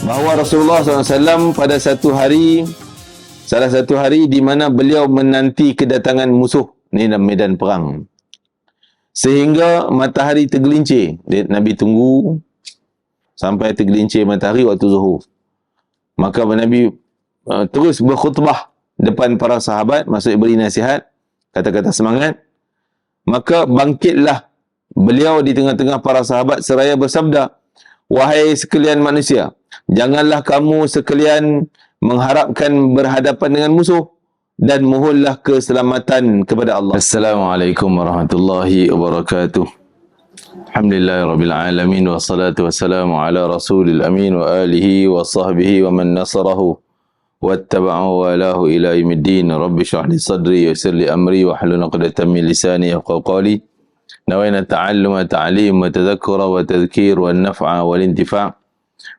bahawa Rasulullah SAW pada salah satu hari di mana beliau menanti kedatangan musuh ni dalam medan perang, sehingga matahari tergelincir. Nabi tunggu sampai tergelincir matahari waktu zuhur. Maka Nabi terus berkhutbah depan para sahabat, maksudnya beri nasihat, kata-kata semangat. Maka bangkitlah beliau di tengah-tengah para sahabat seraya bersabda, "Wahai sekalian manusia, janganlah kamu sekalian mengharapkan berhadapan dengan musuh dan mohonlah keselamatan kepada Allah." Assalamualaikum warahmatullahi wabarakatuh. Alhamdulillahirabbil alamin wassalatu wassalamu ala rasulil amin wa alihi wa sahbihi wa man nasarahu wattaba'ahu wa lahu ila yaumiddin. Rabbi shrah li sadri wa yassir li amri wa hlul 'uqdatam min lisani yafqahu qawli. Nawayna ta'alluma ta'lim wa tadhakkura wa tadhkir wa naf'a wal intifa'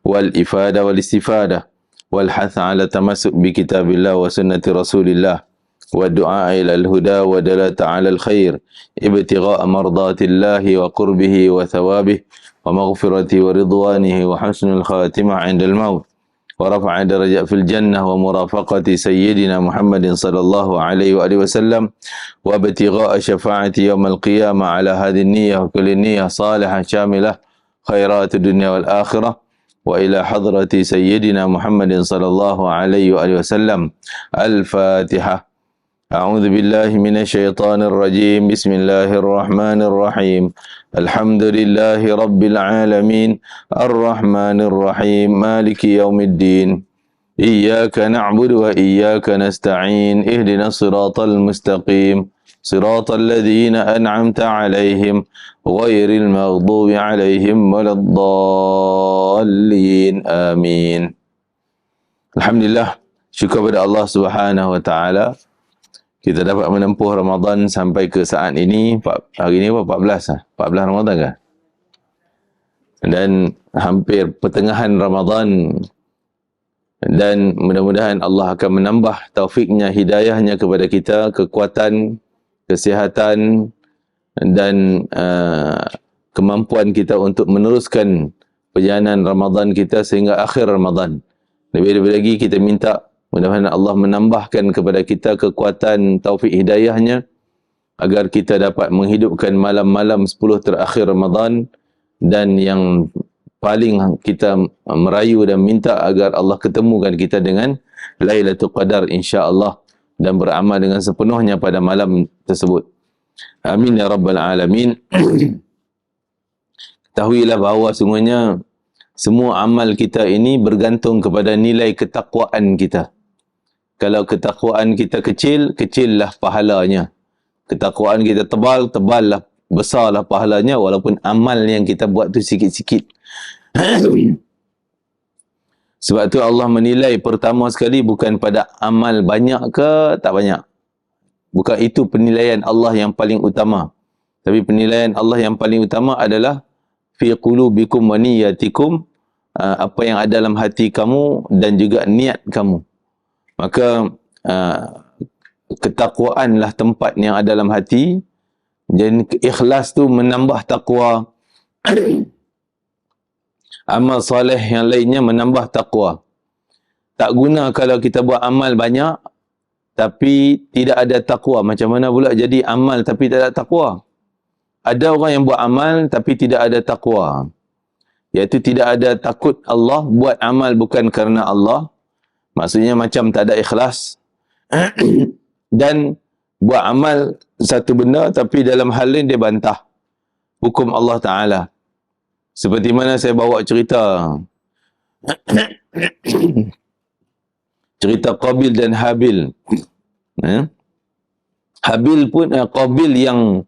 wal ifada wal istifada wal hatha 'ala tamassuk bi kitabillah wa sunnati rasulillah wa du'a ila al-huda wa dalata 'ala al-khair ibtigha'a mardatillahi wa qurbihi wa thawabihi wa maghfirati wa ridwanihi wa husnul khatimah 'inda al-maut wa rafa'a darajat fil jannah wa murafaqati sayyidina Muhammadin sallallahu alaihi wa alihi wasallam wa ibtigha'a syafa'ati yaumil qiyamah 'ala hadhihi an-niyyah wa kulli niyyah salihah syamilah khairat dunya wal akhirah wa ila hadrati sayyidina Muhammadin sallallahu alaihi wa alihi wasallam. Al-Fatihah. A'udzu billahi minasy syaithanir rajim. Bismillahir rahmanir rahim. Alhamdulillahi rabbil alamin. Arrahmanir rahim. Maliki yaumiddin. Iyyaka na'budu wa iyyaka nasta'in. Ihdinas siratal mustaqim. Siratal ladzina an'amta 'alaihim ghairil maghdubi 'alaihim waladdallin. Amin. Alhamdulillah, syukur kepada Allah Subhanahu wa taala. Kita dapat menempuh Ramadan sampai ke saat ini. Hari ini apa? 14 Ramadan kan? Dan hampir pertengahan Ramadan. Dan mudah-mudahan Allah akan menambah taufiknya, hidayahnya kepada kita, kekuatan, kesihatan dan kemampuan kita untuk meneruskan perjalanan Ramadan kita sehingga akhir Ramadan. Lebih-lebih lagi kita minta mudah-mudahan Allah menambahkan kepada kita kekuatan taufik hidayahnya agar kita dapat menghidupkan malam-malam 10 terakhir Ramadan, dan yang paling kita merayu dan minta agar Allah ketemukan kita dengan Lailatul Qadar insya-Allah dan beramal dengan sepenuhnya pada malam tersebut. Amin ya rabbal alamin. Ketahuilah bahawa sungguhnya semua amal kita ini bergantung kepada nilai ketakwaan kita. Kalau ketakwaan kita kecil, kecillah pahalanya. Ketakwaan kita tebal, teballah, besarlah pahalanya, walaupun amal yang kita buat tu sikit-sikit. Sebab tu Allah menilai pertama sekali bukan pada amal banyak ke tak banyak. Bukan itu penilaian Allah yang paling utama. Tapi penilaian Allah yang paling utama adalah fi qulubikum wa niyatikum, apa yang ada dalam hati kamu dan juga niat kamu. Maka ketakwaanlah tempat yang ada dalam hati. Dan ikhlas tu menambah takwa. Amal soleh yang lainnya menambah takwa. Tak guna kalau kita buat amal banyak tapi tidak ada takwa. Macam mana pula jadi amal tapi tak ada takwa? Ada orang yang buat amal tapi tidak ada takwa, iaitu tidak ada takut Allah, buat amal bukan kerana Allah. Maksudnya macam tak ada ikhlas. Dan buat amal satu benda tapi dalam hal lain dia bantah hukum Allah Ta'ala. Seperti mana saya bawa cerita cerita Qabil dan Habil. Habil pun Qabil yang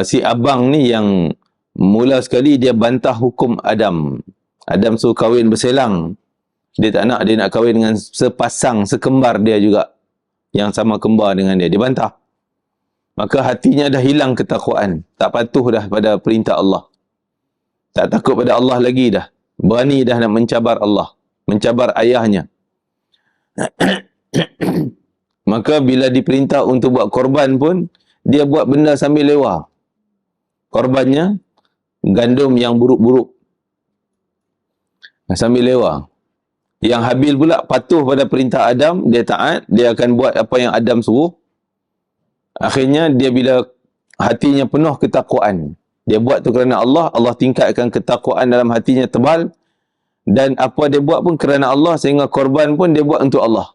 si abang ni yang mula sekali dia bantah hukum Adam. Adam suruh kahwin berselang. Dia tak nak, dia nak kahwin dengan sepasang, sekembar dia juga, yang sama kembar dengan dia. Dia bantah. Maka hatinya dah hilang ketakwaan. Tak patuh dah pada perintah Allah. Tak takut pada Allah lagi dah. Berani dah nak mencabar Allah. Mencabar ayahnya. Maka bila diperintah untuk buat korban pun, dia buat benda sambil lewar. Korbannya, gandum yang buruk-buruk. sambil lewa. Yang Habil pula patuh pada perintah Adam, dia taat, dia akan buat apa yang Adam suruh. Akhirnya dia bila hatinya penuh ketakwaan, dia buat tu kerana Allah, Allah tingkatkan ketakwaan dalam hatinya tebal, dan apa dia buat pun kerana Allah, sehingga korban pun dia buat untuk Allah.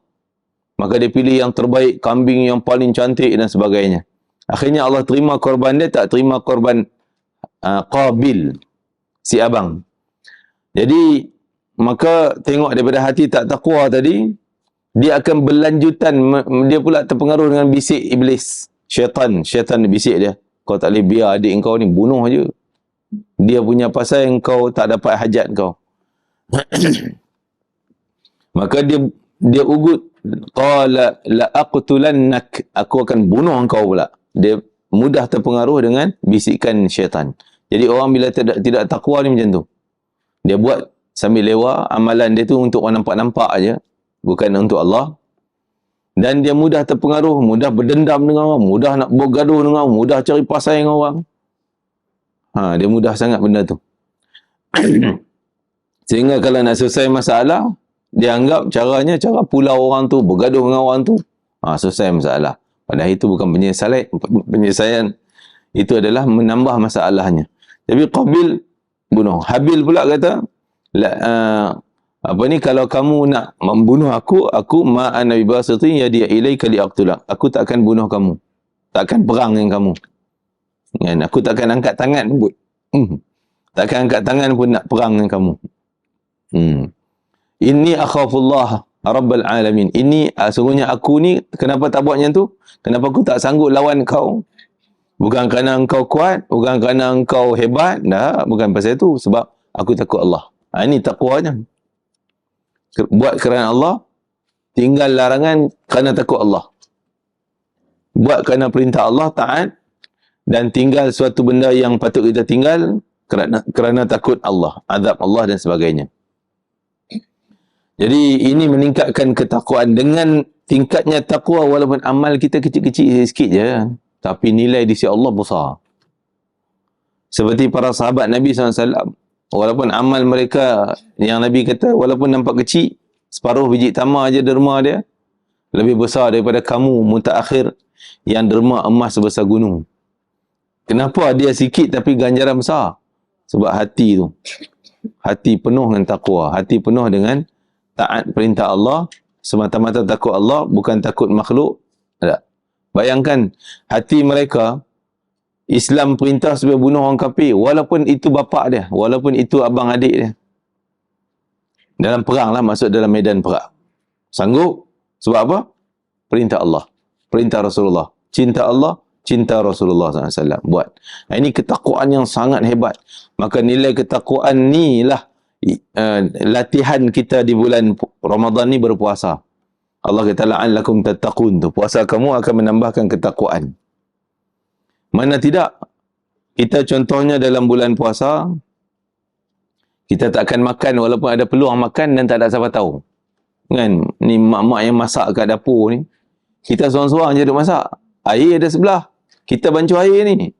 Maka dia pilih yang terbaik, kambing yang paling cantik dan sebagainya. Akhirnya Allah terima korban dia, tak terima korban Qabil, si abang. Jadi, maka tengok daripada hati tak takwa tadi, dia akan berlanjutan, dia pula terpengaruh dengan bisik iblis. Syaitan bisik dia. Kau tak boleh biar adik kau ni bunuh je. Dia punya pasal yang kau tak dapat hajat kau. Maka dia ugut, qala la aqtulannak, aku akan bunuh engkau pula. Dia mudah terpengaruh dengan bisikan syaitan. Jadi orang bila tidak takwa ni macam tu. Dia buat sambil lewa, amalan dia tu untuk orang nampak-nampak aja, bukan untuk Allah. Dan dia mudah terpengaruh, mudah berdendam dengan orang, mudah nak bergaduh dengan orang, mudah cari pasal dengan orang. Dia mudah sangat benda tu. Sehingga kalau nak selesai masalah, dia anggap caranya cara pulau orang tu, bergaduh dengan orang tu, selesai masalah. Padahal itu bukan penyelesaian. Itu adalah menambah masalahnya. Tapi Qabil bunuh. Habil pula kata, kalau kamu nak membunuh aku ma'ana bibasitin yadi ilaika liaqtulak. Aku tak akan bunuh kamu. Tak akan perang dengan kamu. Kan? Aku tak akan angkat tangan pun. Tak akan angkat tangan pun nak perang dengan kamu. Inni akhafullah Rabbal alamin. Ini sungguhnya aku ni, kenapa tak buat macam tu? Kenapa aku tak sanggup lawan kau? Bukan kerana engkau kuat, bukan kerana engkau hebat, bukan pasal itu. Sebab aku takut Allah. Ini takwanya. Buat kerana Allah, tinggal larangan kerana takut Allah. Buat kerana perintah Allah, taat, dan tinggal suatu benda yang patut kita tinggal kerana takut Allah, azab Allah dan sebagainya. Jadi ini meningkatkan ketakwaan. Dengan tingkatnya takwa, walaupun amal kita kecil-kecil sikit je, tapi nilai di sisi Allah besar. Seperti para sahabat Nabi SAW, walaupun amal mereka yang Nabi kata, walaupun nampak kecil, separuh biji tamar je derma dia, lebih besar daripada kamu mutaakhir yang derma emas sebesar gunung. Kenapa dia sikit tapi ganjaran besar? Sebab hati tu. Hati penuh dengan takwa. Hati penuh dengan taat perintah Allah, semata-mata takut Allah, bukan takut makhluk. Tak. Bayangkan, hati mereka, Islam perintah supaya bunuh orang kafir, walaupun itu bapa dia, walaupun itu abang adik dia. Dalam perang lah, masuk dalam medan perang. Sanggup? Sebab apa? Perintah Allah, perintah Rasulullah. Cinta Allah, cinta Rasulullah SAW. Buat. Ini ketakwaan yang sangat hebat. Maka nilai ketakwaan ni lah latihan kita di bulan Ramadan ni berpuasa. Allah kata la'allakum tattaqun tu. Puasa kamu akan menambahkan ketakwaan. Mana tidak? Kita contohnya dalam bulan puasa, kita tak akan makan walaupun ada peluang makan dan tak ada siapa tahu. Kan? Ni mak-mak yang masak kat dapur ni. Kita seorang-seorang je duk masak. Air ada sebelah. Kita bancuh air ni.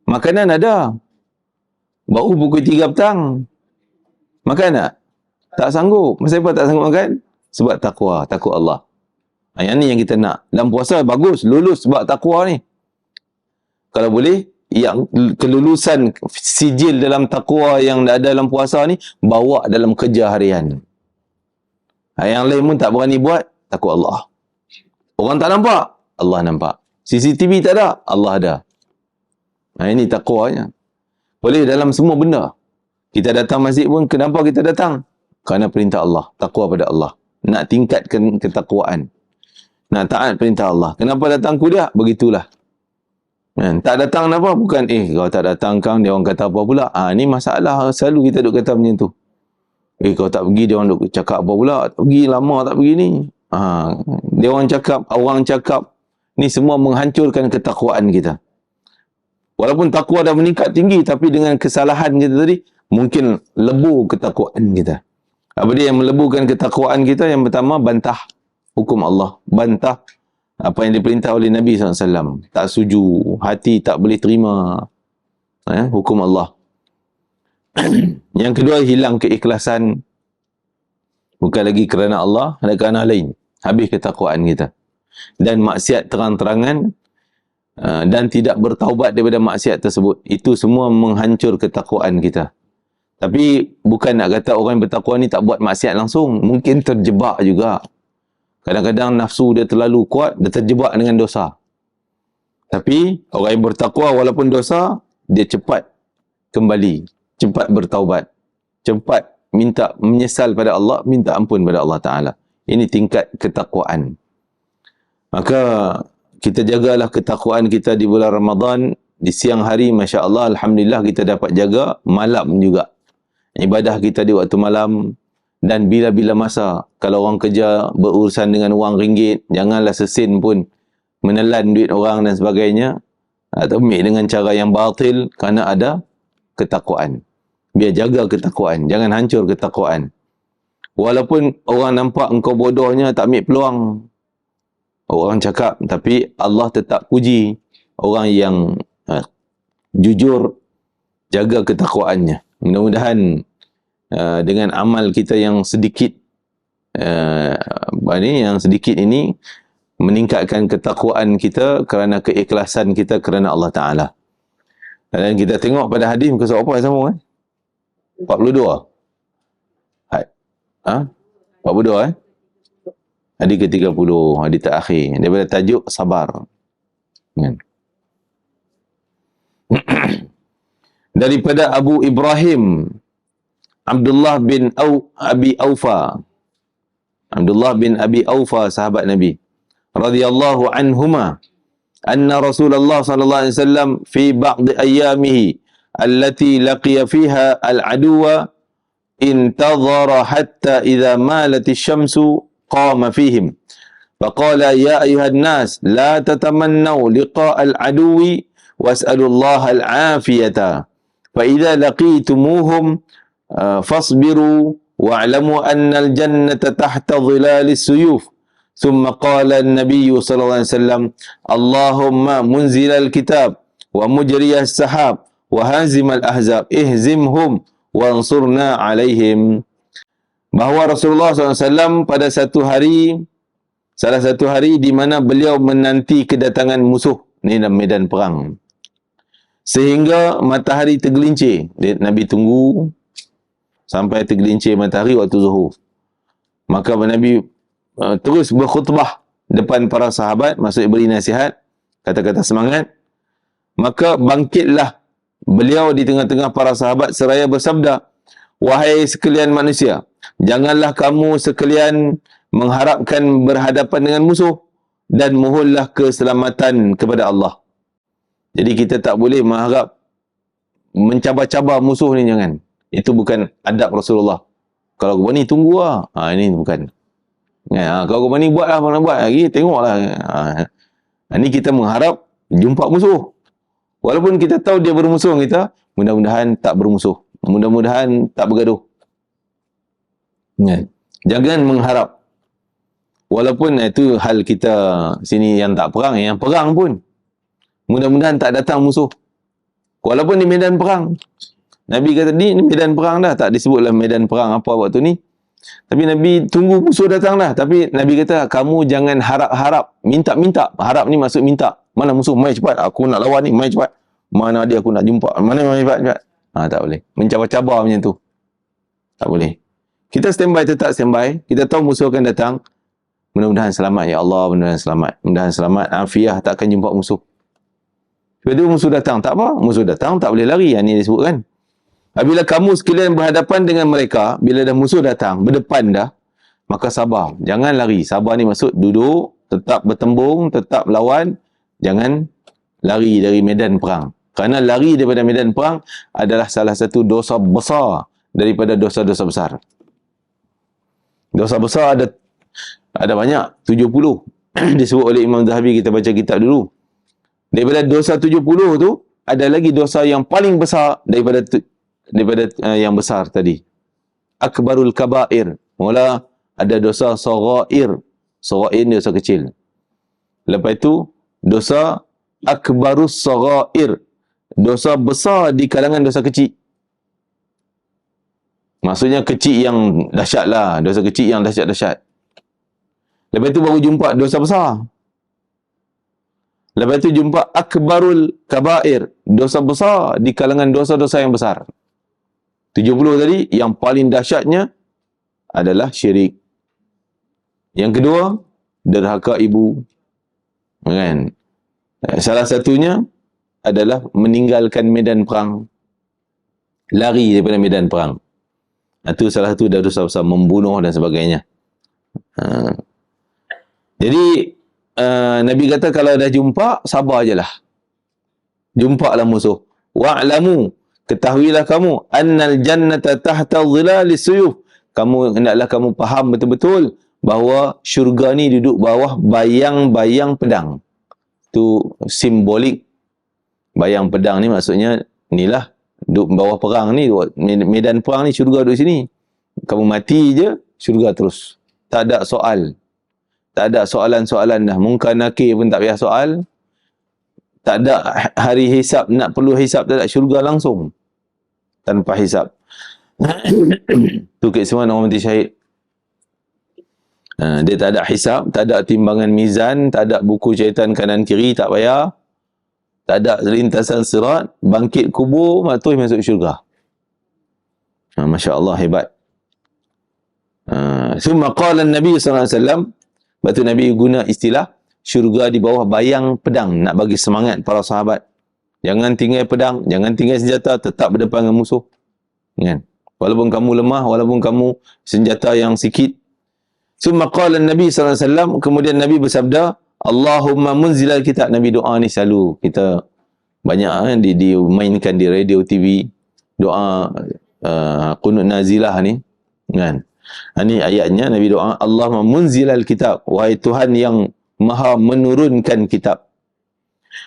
Makanan ada. Baru pukul 3 petang. Makan tak? Tak sanggup. Masa apa tak sanggup makan? Sebab takwa, takut Allah. Yang ni yang kita nak. Dalam puasa bagus, lulus sebab takwa ni. Kalau boleh, yang kelulusan sijil dalam takwa yang ada dalam puasa ni, bawa dalam kerja harian. Yang lain pun tak berani buat, takut Allah. Orang tak nampak, Allah nampak. CCTV tak ada, Allah ada. Ini takwanya. Boleh dalam semua benda. Kita datang masjid pun, kenapa kita datang? Kerana perintah Allah, takwa pada Allah. Nak tingkatkan ketakwaan. Nak taat perintah Allah. Kenapa datang kuliah? Begitulah. Tak datang kenapa? Bukan, kau tak datang kang, dia orang kata apa pula? Ni masalah, selalu kita duk kata macam tu. Kau tak pergi, dia orang duk cakap apa pula? Tak pergi, lama tak pergi ni. Dia orang cakap, ni semua menghancurkan ketakwaan kita. Walaupun takwa dah meningkat tinggi, tapi dengan kesalahan kita tadi, mungkin lebur ketakwaan kita. Apa dia yang meleburkan ketakwaan kita? Yang pertama, bantah hukum Allah. Bantah apa yang diperintah oleh Nabi SAW. Tak setuju. Hati tak boleh terima hukum Allah. Yang kedua, hilang keikhlasan, bukan lagi kerana Allah, ada kerana lain. Habis ketakwaan kita. Dan maksiat terang-terangan, dan tidak bertaubat daripada maksiat tersebut. Itu semua menghancur ketakwaan kita. Tapi bukan nak kata orang yang bertakwa ni tak buat maksiat langsung. Mungkin terjebak juga. Kadang-kadang nafsu dia terlalu kuat, dia terjebak dengan dosa. Tapi orang yang bertakwa walaupun dosa, dia cepat kembali, cepat bertaubat, cepat minta menyesal pada Allah, minta ampun pada Allah Ta'ala. Ini tingkat ketakwaan. Maka kita jagalah ketakwaan kita di bulan Ramadan. Di siang hari, Masya Allah, Alhamdulillah kita dapat jaga. Malam juga, ibadah kita di waktu malam. Dan bila-bila masa, kalau orang kerja berurusan dengan wang ringgit, janganlah sesin pun menelan duit orang dan sebagainya, atau ambil dengan cara yang batil, kerana ada ketakwaan. Biar jaga ketakwaan, jangan hancur ketakwaan. Walaupun orang nampak engkau bodohnya, tak ambil peluang, orang cakap, tapi Allah tetap puji orang yang jujur, jaga ketakwaannya. Mudah-mudahan dengan amal kita yang sedikit, yang sedikit ini meningkatkan ketakwaan kita kerana keikhlasan kita kerana Allah Ta'ala. Dan kita tengok pada hadis muka surat apa yang sama 42. Ha? 42 hadis ke-30, hadis terakhir daripada tajuk sabar. Daripada Abu Ibrahim Abdullah bin Abi Aufa. Abdullah bin Abi Aufa, sahabat Nabi radhiyallahu anhuma, anna Rasulullah sallallahu alaihi wasallam fi ba'd ayyamihi allati laqiya fiha al-aduwa intadhara hatta idza malat asy-syamsu qama fihim faqala ya ayuhan nas la tatamannaw liqa' al-aduwi was'alullaha al-'afiyata fa idza laqitumuhum fasbiru wa'lamu anna al-jannata tahta dhilalis suyuf. ثم قال النبي صلى الله عليه وسلم اللهم منزل الكتاب ومجري السحاب وهازم الأحزاب اهزمهم وانصرنا عليهم. Bahawa Rasulullah SAW pada salah satu hari di mana beliau menanti kedatangan musuh ni dalam medan perang, sehingga matahari tergelincir. Nabi tunggu sampai tergelincir matahari waktu zuhur. Maka Nabi terus berkhutbah depan para sahabat, maksud beri nasihat, kata-kata semangat. Maka bangkitlah beliau di tengah-tengah para sahabat seraya bersabda, wahai sekalian manusia, janganlah kamu sekalian mengharapkan berhadapan dengan musuh, dan mohonlah keselamatan kepada Allah. Jadi kita tak boleh mengharap mencabar-cabar musuh ni, jangan. Itu bukan adab Rasulullah. Kalau kau ni tunggu lah. Ini bukan. Kalau kau ni buatlah, mana buat lagi, tengoklah. Ini kita mengharap jumpa musuh. Walaupun kita tahu dia bermusuh kita, mudah-mudahan tak bermusuh. Mudah-mudahan tak bergaduh. Jangan mengharap. Walaupun itu hal kita sini yang tak perang, yang perang pun, mudah-mudahan tak datang musuh. Walaupun di medan perang. Nabi kata, ni medan perang dah. Tak disebutlah medan perang apa waktu ni. Tapi Nabi tunggu musuh datang dah. Tapi Nabi kata, kamu jangan harap-harap. Minta-minta. Harap ni maksud minta. Mana musuh? Mai cepat. Aku nak lawan ni. Mai cepat. Mana dia aku nak jumpa. Mana mai cepat. Tak boleh. Mencabar-cabar macam tu. Tak boleh. Kita standby, tetap standby. Kita tahu musuh akan datang. Mudah-mudahan selamat. Ya Allah, mudah-mudahan selamat. Mudah-mudahan selamat. Afiah, tak akan jumpa musuh. Tiba-tiba musuh datang. Tak apa. Musuh datang, tak boleh lari. Yang ni disebutkan. Bila kamu sekalian berhadapan dengan mereka, bila dah musuh datang, berdepan dah, maka sabar. Jangan lari. Sabar ni maksud duduk, tetap bertembung, tetap lawan. Jangan lari dari medan perang. Kerana lari daripada medan perang adalah salah satu dosa besar daripada dosa-dosa besar. Dosa besar ada banyak, 70. Disebut oleh Imam Zahabi, kita baca kitab dulu. Daripada dosa 70 tu, ada lagi dosa yang paling besar daripada yang besar tadi. Akbarul kabair. Mula ada dosa saghair. Saghair ni dosa kecil. Lepas itu dosa akbarus saghair. Dosa besar di kalangan dosa kecil. Maksudnya kecil yang dahsyat lah. Dosa kecil yang dahsyat-dahsyat. Lepas tu baru jumpa dosa besar. Lepas tu jumpa akbarul kabair. Dosa besar di kalangan dosa-dosa yang besar. 70 tadi, yang paling dahsyatnya adalah syirik. Yang kedua, derhaka ibu. Kan? Salah satunya adalah meninggalkan medan perang. Lari daripada medan perang. Itu salah satu dosa besar, membunuh dan sebagainya. Jadi Nabi kata kalau dah jumpa, sabar je lah. Jumpalah musuh. Wa'lamu, ketahuilah kamu, annal jannata tahta dhilalis suyuf. Hendaklah kamu faham betul-betul bahawa syurga ni duduk bawah bayang-bayang pedang. Itu simbolik. Bayang pedang ni maksudnya, inilah, duduk bawah perang ni, medan perang ni, syurga duduk sini. Kamu mati je, syurga terus. Tak ada soal. Tak ada soalan-soalan dah. Mungkar nakir pun tak payah soal. Tak ada hari hisap, nak perlu hisap, tak ada, syurga langsung. Tanpa hisap. Tu keistimewaan orang mati syahid. Dia tak ada hisap, tak ada timbangan mizan, tak ada buku catatan kanan kiri, tak payah. Tak ada lintasan sirat, bangkit kubur, terus masuk syurga. Masya Allah, hebat. Summa qala Nabi SAW, lepas tu Nabi guna istilah syurga di bawah bayang pedang, nak bagi semangat para sahabat. Jangan tinggal pedang, jangan tinggal senjata, tetap berdepan dengan musuh. Kan? Walaupun kamu lemah, walaupun kamu senjata yang sikit. Summa qala Nabi SAW, kemudian Nabi bersabda, Allahumma munzilal kitab. Nabi doa ni selalu kita banyak dimainkan di radio, TV. Doa qunut nazilah ni. Kan? Ini ayatnya Nabi doa, Allahumma munzilal kitab. Wahai Tuhan yang maha menurunkan kitab.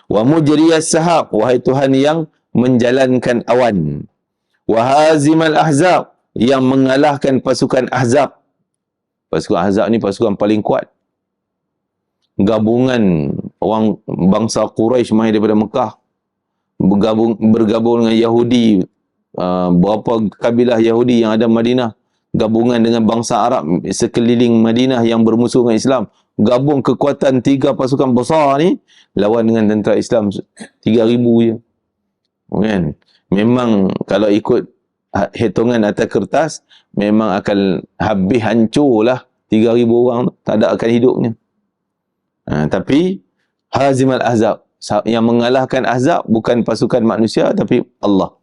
Wa mujriyas sahab. Wahai Tuhan yang menjalankan awan. Wa hazimal ahzab. Yang mengalahkan pasukan ahzab. Pasukan ahzab ni pasukan paling kuat. Gabungan orang bangsa Quraisy mai daripada Mekah. Bergabung dengan Yahudi. Berapa kabilah Yahudi yang ada Madinah. Gabungan dengan bangsa Arab sekeliling Madinah yang bermusuh dengan Islam. Gabung kekuatan 3 pasukan besar ni lawan dengan tentera Islam 3,000 je. Kan? Memang kalau ikut hitungan atas kertas, memang akan habis hancurlah 3,000 orang, tak ada akan hidupnya. Tapi hazimal ahzab, yang mengalahkan ahzab bukan pasukan manusia, tapi Allah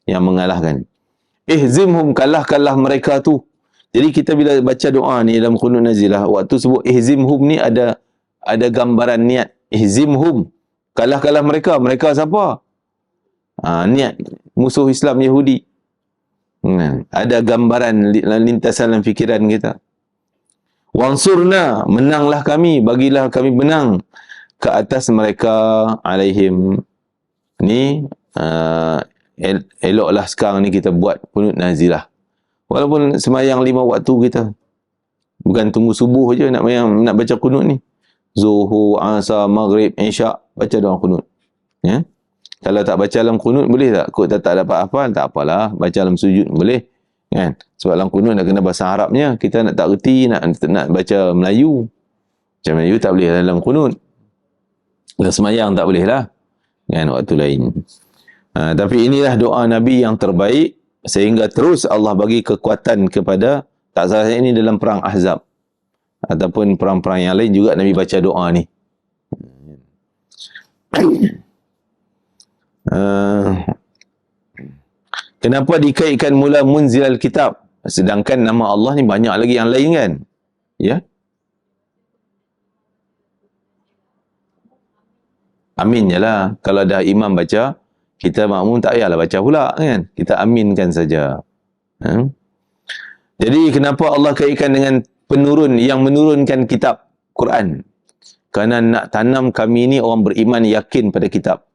yang mengalahkan. Ihzimhum, kalahkanlah mereka tu. Jadi kita bila baca doa ni dalam qunut nazilah, waktu sebut ihzimhum ni ada gambaran niat. Ihzimhum, kalahkanlah mereka. Mereka siapa? Niat musuh Islam Yahudi. Ada gambaran lintasan dalam fikiran kita. Wansurna, menanglah kami, bagilah kami menang ke atas mereka alaihim. Ni eloklah sekarang ni kita buat qunut nazilah. Walaupun semayang 5 waktu kita. Bukan tunggu subuh je nak baca qunut ni. Zuhur, Asar, Maghrib, Isyak, baca doa qunut. Ya? Kalau tak baca dalam qunut boleh tak? Kok tak dapat hafal, tak apalah, baca dalam sujud boleh. Kan? Sebab dalam qunut nak kena bahasa Arabnya, kita nak tak reti, nak baca Melayu. Macam Melayu tak boleh dalam qunut. Dalam semayang tak boleh lah. Kan, waktu lain. Tapi inilah doa Nabi yang terbaik, sehingga terus Allah bagi kekuatan kepada, tak salah ini dalam perang Ahzab ataupun perang-perang yang lain juga Nabi baca doa ni. Kenapa dikaitkan mula munzilal kitab, sedangkan nama Allah ni banyak lagi yang lain kan? Ya. Amin je lah. Kalau dah imam baca, kita makmum tak payahlah baca pula kan? Kita aminkan saja. Jadi kenapa Allah kaitkan dengan penurun yang menurunkan kitab Quran? Kerana nak tanam kami ni orang beriman yakin pada kitab.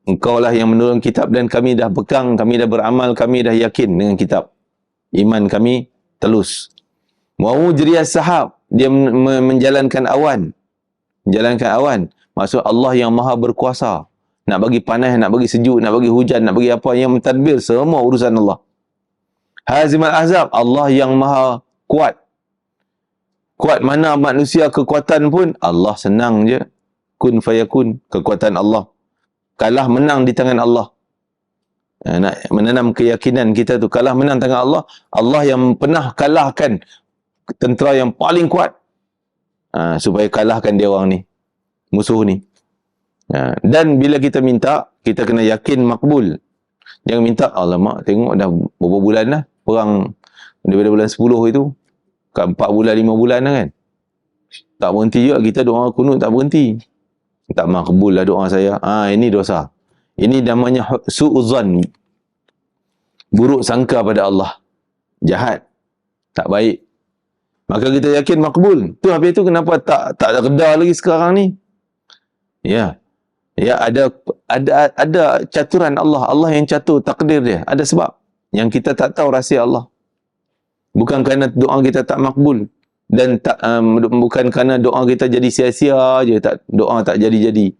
Engkau lah yang menurun kitab dan kami dah pegang, kami dah beramal, kami dah yakin dengan kitab. Iman kami telus. Wa mujriyas sahab, dia menjalankan awan. Menjalankan awan. Maksud Allah yang maha berkuasa. Nak bagi panas, nak bagi sejuk, nak bagi hujan, nak bagi apa, yang mentadbir semua urusan Allah. Hazimal Ahzab, Allah yang maha kuat. Kuat mana manusia kekuatan pun, Allah senang je. Kun fayakun, kekuatan Allah. Kalah menang di tangan Allah. Nak menanam keyakinan kita tu, kalah menang tangan Allah. Allah yang pernah kalahkan tentera yang paling kuat. Supaya kalahkan dia orang ni, musuh ni. Dan bila kita minta, kita kena yakin makbul. Jangan minta, alamak, tengok dah berapa bulan dah perang, daripada bulan 10 itu ke 4 bulan 5 bulan dah kan, tak berhenti juga kita doa kunut, tak berhenti. Tak makbul lah doa saya. Ini dosa. Ini namanya su'uzan, buruk sangka pada Allah, jahat, tak baik. Maka kita yakin makbul tu. Habis tu kenapa tak reda lagi sekarang ni? Ya, ada caturan Allah. Allah yang catur takdir dia. Ada sebab yang kita tak tahu rahsia Allah. Bukan kerana doa kita tak makbul, dan bukan kerana doa kita jadi sia-sia je, doa tak jadi-jadi.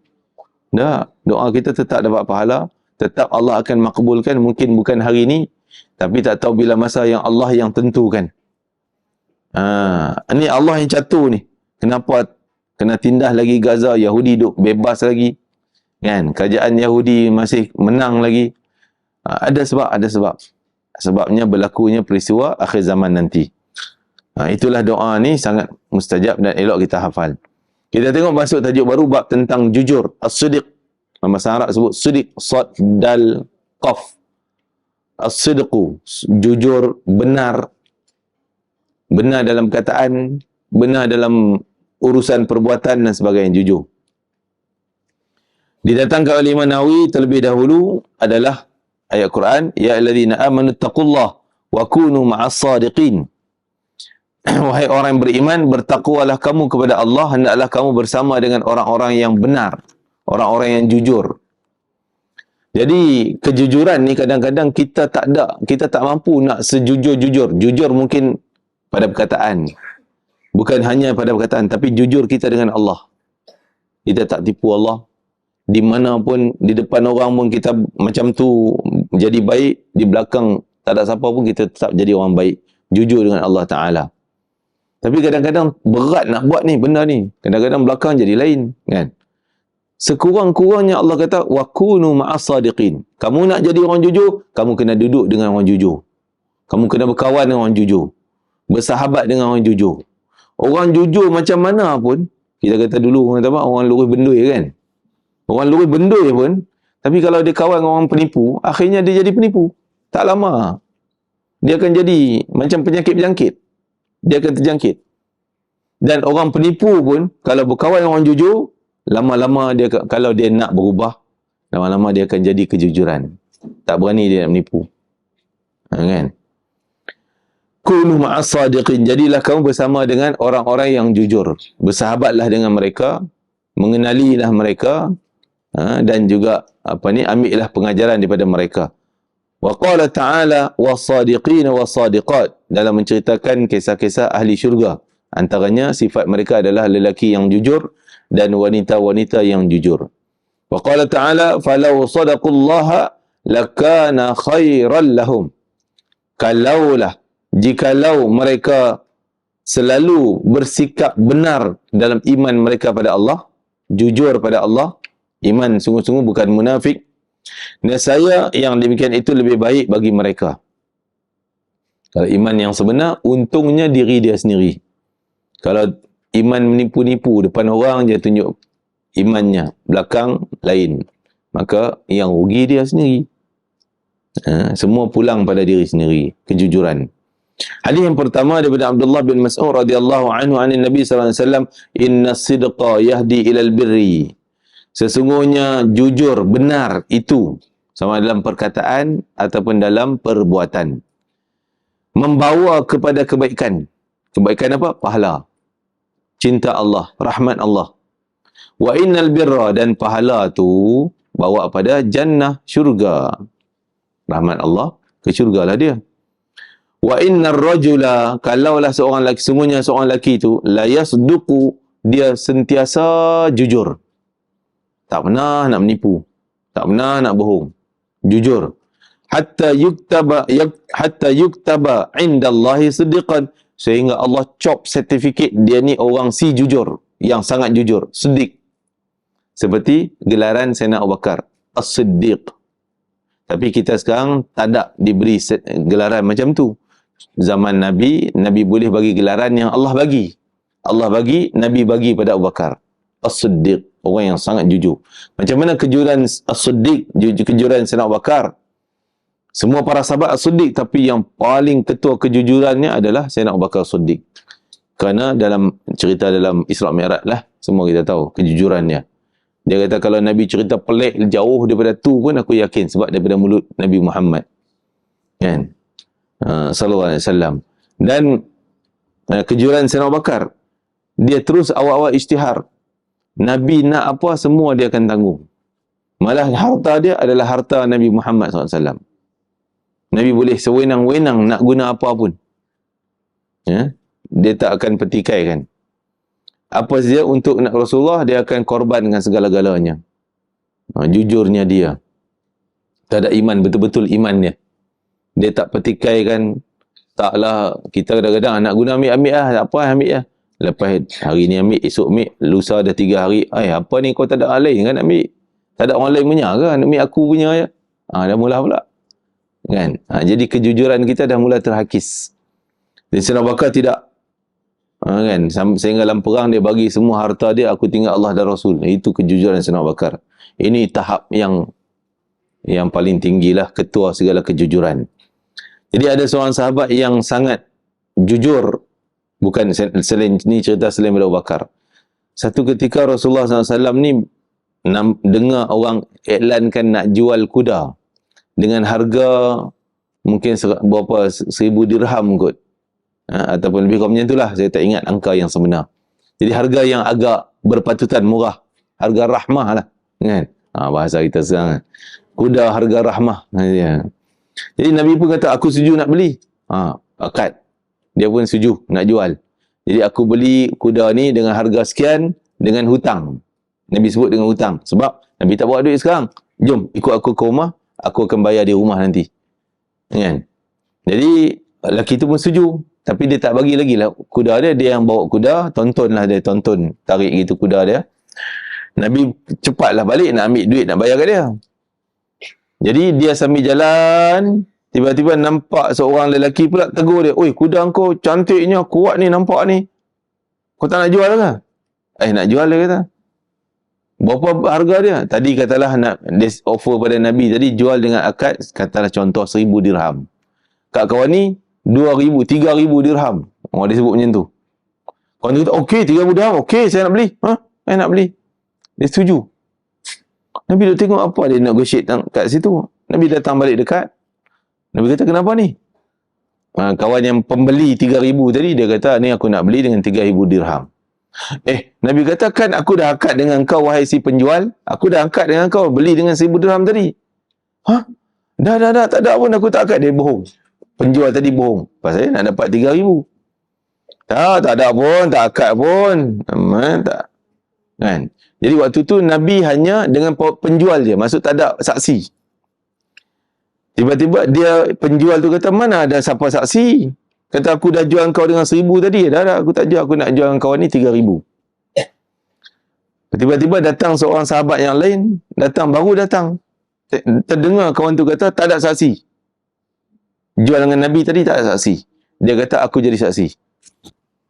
Tak, doa kita tetap dapat pahala, tetap Allah akan makbulkan. Mungkin bukan hari ni, tapi tak tahu bila masa yang Allah yang tentukan. Ini Allah yang catur ni. Kenapa kena tindas lagi Gaza, Yahudi duk bebas lagi kan, kerajaan Yahudi masih menang lagi? Ada sebab. Sebabnya berlakunya peristiwa akhir zaman nanti. Itulah doa ni sangat mustajab dan elok kita hafal. Kita tengok masuk tajuk baru, bab tentang jujur, as-sidq. Bahasa Arab sebut sidq, sad dal qaf. As-sidqu, jujur, benar. Benar dalam kataan, benar dalam urusan perbuatan dan sebagainya, jujur. Didatangkan oleh Imam Nawawi terlebih dahulu adalah ayat Quran, ya allazina amanu taqullaha wa kunu ma'as sadiqin. Wahai orang yang beriman, bertakwalah kamu kepada Allah, hendaklah kamu bersama dengan orang-orang yang benar, orang-orang yang jujur. Jadi kejujuran ni kadang-kadang kita tak mampu nak sejujur-jujur. Jujur mungkin pada perkataan, bukan hanya pada perkataan, tapi jujur kita dengan Allah. Kita tak tipu Allah. Di mana pun, di depan orang pun kita macam tu jadi baik, di belakang tak ada siapa pun kita tetap jadi orang baik, jujur dengan Allah Ta'ala. Tapi kadang-kadang berat nak buat ni benda ni. Kadang-kadang belakang jadi lain kan. Sekurang-kurangnya Allah kata wa kunu ma'as sadiqin. Kamu nak jadi orang jujur, kamu kena duduk dengan orang jujur. Kamu kena berkawan dengan orang jujur. Bersahabat dengan orang jujur. Orang jujur macam mana pun, kita kata dulu orang kata apa, orang lurus bendui kan. Orang lurus bendui pun, tapi kalau dia kawan dengan orang penipu, akhirnya dia jadi penipu. Tak lama dia akan jadi macam penyakit-penyakit. Dia akan terjangkit. Dan orang penipu pun, kalau berkawan dengan orang jujur, lama-lama dia, kalau dia nak berubah, lama-lama dia akan jadi kejujuran. Tak berani dia nak menipu. Kan? Kunu ma'as sadiqin. Jadilah kamu bersama dengan orang-orang yang jujur. Bersahabatlah dengan mereka, mengenalilah mereka, dan juga ambillah pengajaran daripada mereka. Wa qala ta'ala was-sadiqin was-sadiqat, dalam menceritakan kisah-kisah ahli syurga. Antaranya sifat mereka adalah lelaki yang jujur dan wanita-wanita yang jujur. Wa qala ta'ala falau sadaqullaha lakana khairan lahum. Jikalau mereka selalu bersikap benar dalam iman mereka pada Allah, jujur pada Allah, iman sungguh-sungguh bukan munafik, nescaya yang demikian itu lebih baik bagi mereka. Kalau iman yang sebenar, untungnya diri dia sendiri. Kalau iman menipu-nipu, depan orang dia tunjuk imannya, belakang lain, maka yang rugi dia sendiri. Semua pulang pada diri sendiri, kejujuran. Hadis yang pertama daripada Abdullah bin Mas'ud radhiyallahu anhu anin Nabi sallallahu alaihi wasallam, inna sidqa yahdi ilal birri. Sesungguhnya jujur, benar itu, sama dalam perkataan ataupun dalam perbuatan, membawa kepada kebaikan. Kebaikan apa? Pahala, cinta Allah, rahmat Allah. Wa innal birra, dan pahala tu bawa pada jannah, syurga. Rahmat Allah, ke syurga lah dia. Wa innar rajula, kalaulah seorang lelaki, sungguhnya seorang lelaki itu la yasduqu, dia sentiasa jujur. Tak pernah nak menipu, tak pernah nak bohong, jujur. hatta yuktaba indallahi siddiqan, sehingga Allah cop sertifikat dia ni orang si jujur, yang sangat jujur, siddiq. Seperti gelaran Sayyidina Abu Bakar, As-Siddiq. Tapi kita sekarang tak ada diberi gelaran macam tu. Zaman Nabi, Nabi boleh bagi gelaran yang Allah bagi. Allah bagi, Nabi bagi pada Abu Bakar. As-Siddiq, orang yang sangat jujur. Macam mana kejujuran As-Siddiq, kejujuran Sayyidina Abu Bakar? Semua para sahabat As-Siddiq, tapi yang paling ketua kejujurannya adalah Sayyidina Abu Bakar As-Siddiq. Kerana dalam cerita dalam Isra Mi'raj lah, semua kita tahu kejujurannya. Dia kata kalau Nabi cerita pelik jauh daripada tu pun aku yakin, sebab daripada mulut Nabi Muhammad. Kan? Sallallahu alaihi wasallam. Dan kejujuran Sayyidina Abu Bakar, dia terus awal-awal isytihar. Nabi nak apa, semua dia akan tanggung. Malah harta dia adalah harta Nabi Muhammad SAW. Nabi boleh sewenang-wenang nak guna apa pun. Ya? Dia tak akan petikaikan. Apa saja untuk nak Rasulullah, dia akan korban dengan segala-galanya. Jujurnya dia. Tak ada iman, betul-betul iman dia. Dia tak petikaikan. Taklah, kita kadang-kadang nak guna ambil lah. Apa ambil lah. Lepas hari ni ambil, esok ambil, lusa dah 3 hari. Apa ni kau tak ada orang lain kan ambil? Tak ada orang lain punya ke? Ambil aku punya je. Dah mula pula. Kan? Jadi kejujuran kita dah mula terhakis. Dan Sayyidina Abu Bakar tidak. Kan? Sehingga dalam perang dia bagi semua harta dia, aku tinggal Allah dan Rasul. Itu kejujuran Sayyidina Abu Bakar. Ini tahap yang paling tinggilah, ketua segala kejujuran. Jadi ada seorang sahabat yang sangat jujur. Bukan selain ni cerita selain Abu Bakar. Satu ketika Rasulullah SAW ni dengar orang iklankan nak jual kuda dengan harga mungkin berapa 1,000 dirham kot. Ataupun lebih kurang macam itulah, saya tak ingat angka yang sebenar. Jadi harga yang agak berpatutan murah, harga rahmah lah kan. Bahasa kita sekarang, kuda harga rahmah. Jadi Nabi pun kata aku setuju nak beli. Akad. Dia pun setuju nak jual. Jadi aku beli kuda ni dengan harga sekian dengan hutang. Nabi sebut dengan hutang. Sebab Nabi tak bawa duit sekarang. Jom ikut aku ke rumah, aku akan bayar di rumah nanti. Kan? Jadi lelaki tu pun setuju. Tapi dia tak bagi lagi lah kuda dia. Dia yang bawa kuda, tontonlah dia, tonton tarik gitu kuda dia. Nabi cepatlah balik nak ambil duit, nak bayar kat dia. Jadi dia sambil jalan, tiba-tiba nampak seorang lelaki pula tegur dia. Oi, kuda kau cantiknya, kuat ni, nampak ni. Kau tak nak jual ke? Nak jual dia kata. Berapa harga dia? Tadi katalah nak dia offer pada Nabi. Tadi jual dengan akad, katalah contoh 1,000 dirham. Kat kawan ni, 2,000, 3,000 dirham. Dia sebut macam tu. Kawan tu kata, okey, 3,000 dirham. Okey, saya nak beli. Saya nak beli. Dia setuju. Nabi dah tengok apa dia negotiate kat situ. Nabi datang balik dekat. Nabi kata, kenapa ni? Kawan yang pembeli 3,000 tadi, dia kata, ni aku nak beli dengan 3,000 dirham. Nabi kata, kan aku dah akad dengan kau, wahai si penjual. Aku dah akad dengan kau, beli dengan 1,000 dirham tadi. Dah, tak ada pun aku tak akad. Dia bohong. Penjual tadi bohong. Pasal dia nak dapat 3,000. Tak ada pun, tak akad pun. Tak. Kan? Jadi waktu tu Nabi hanya dengan penjual je. Maksud tak ada saksi. Tiba-tiba dia, penjual tu kata, mana ada siapa saksi? Kata aku dah jual kau dengan 1,000 tadi. Dah, aku tak jual. Aku nak jual kau ni 3,000. Tiba-tiba datang seorang sahabat yang lain. Baru datang. Terdengar kawan tu kata, tak ada saksi. Jual dengan Nabi tadi tak ada saksi. Dia kata, aku jadi saksi.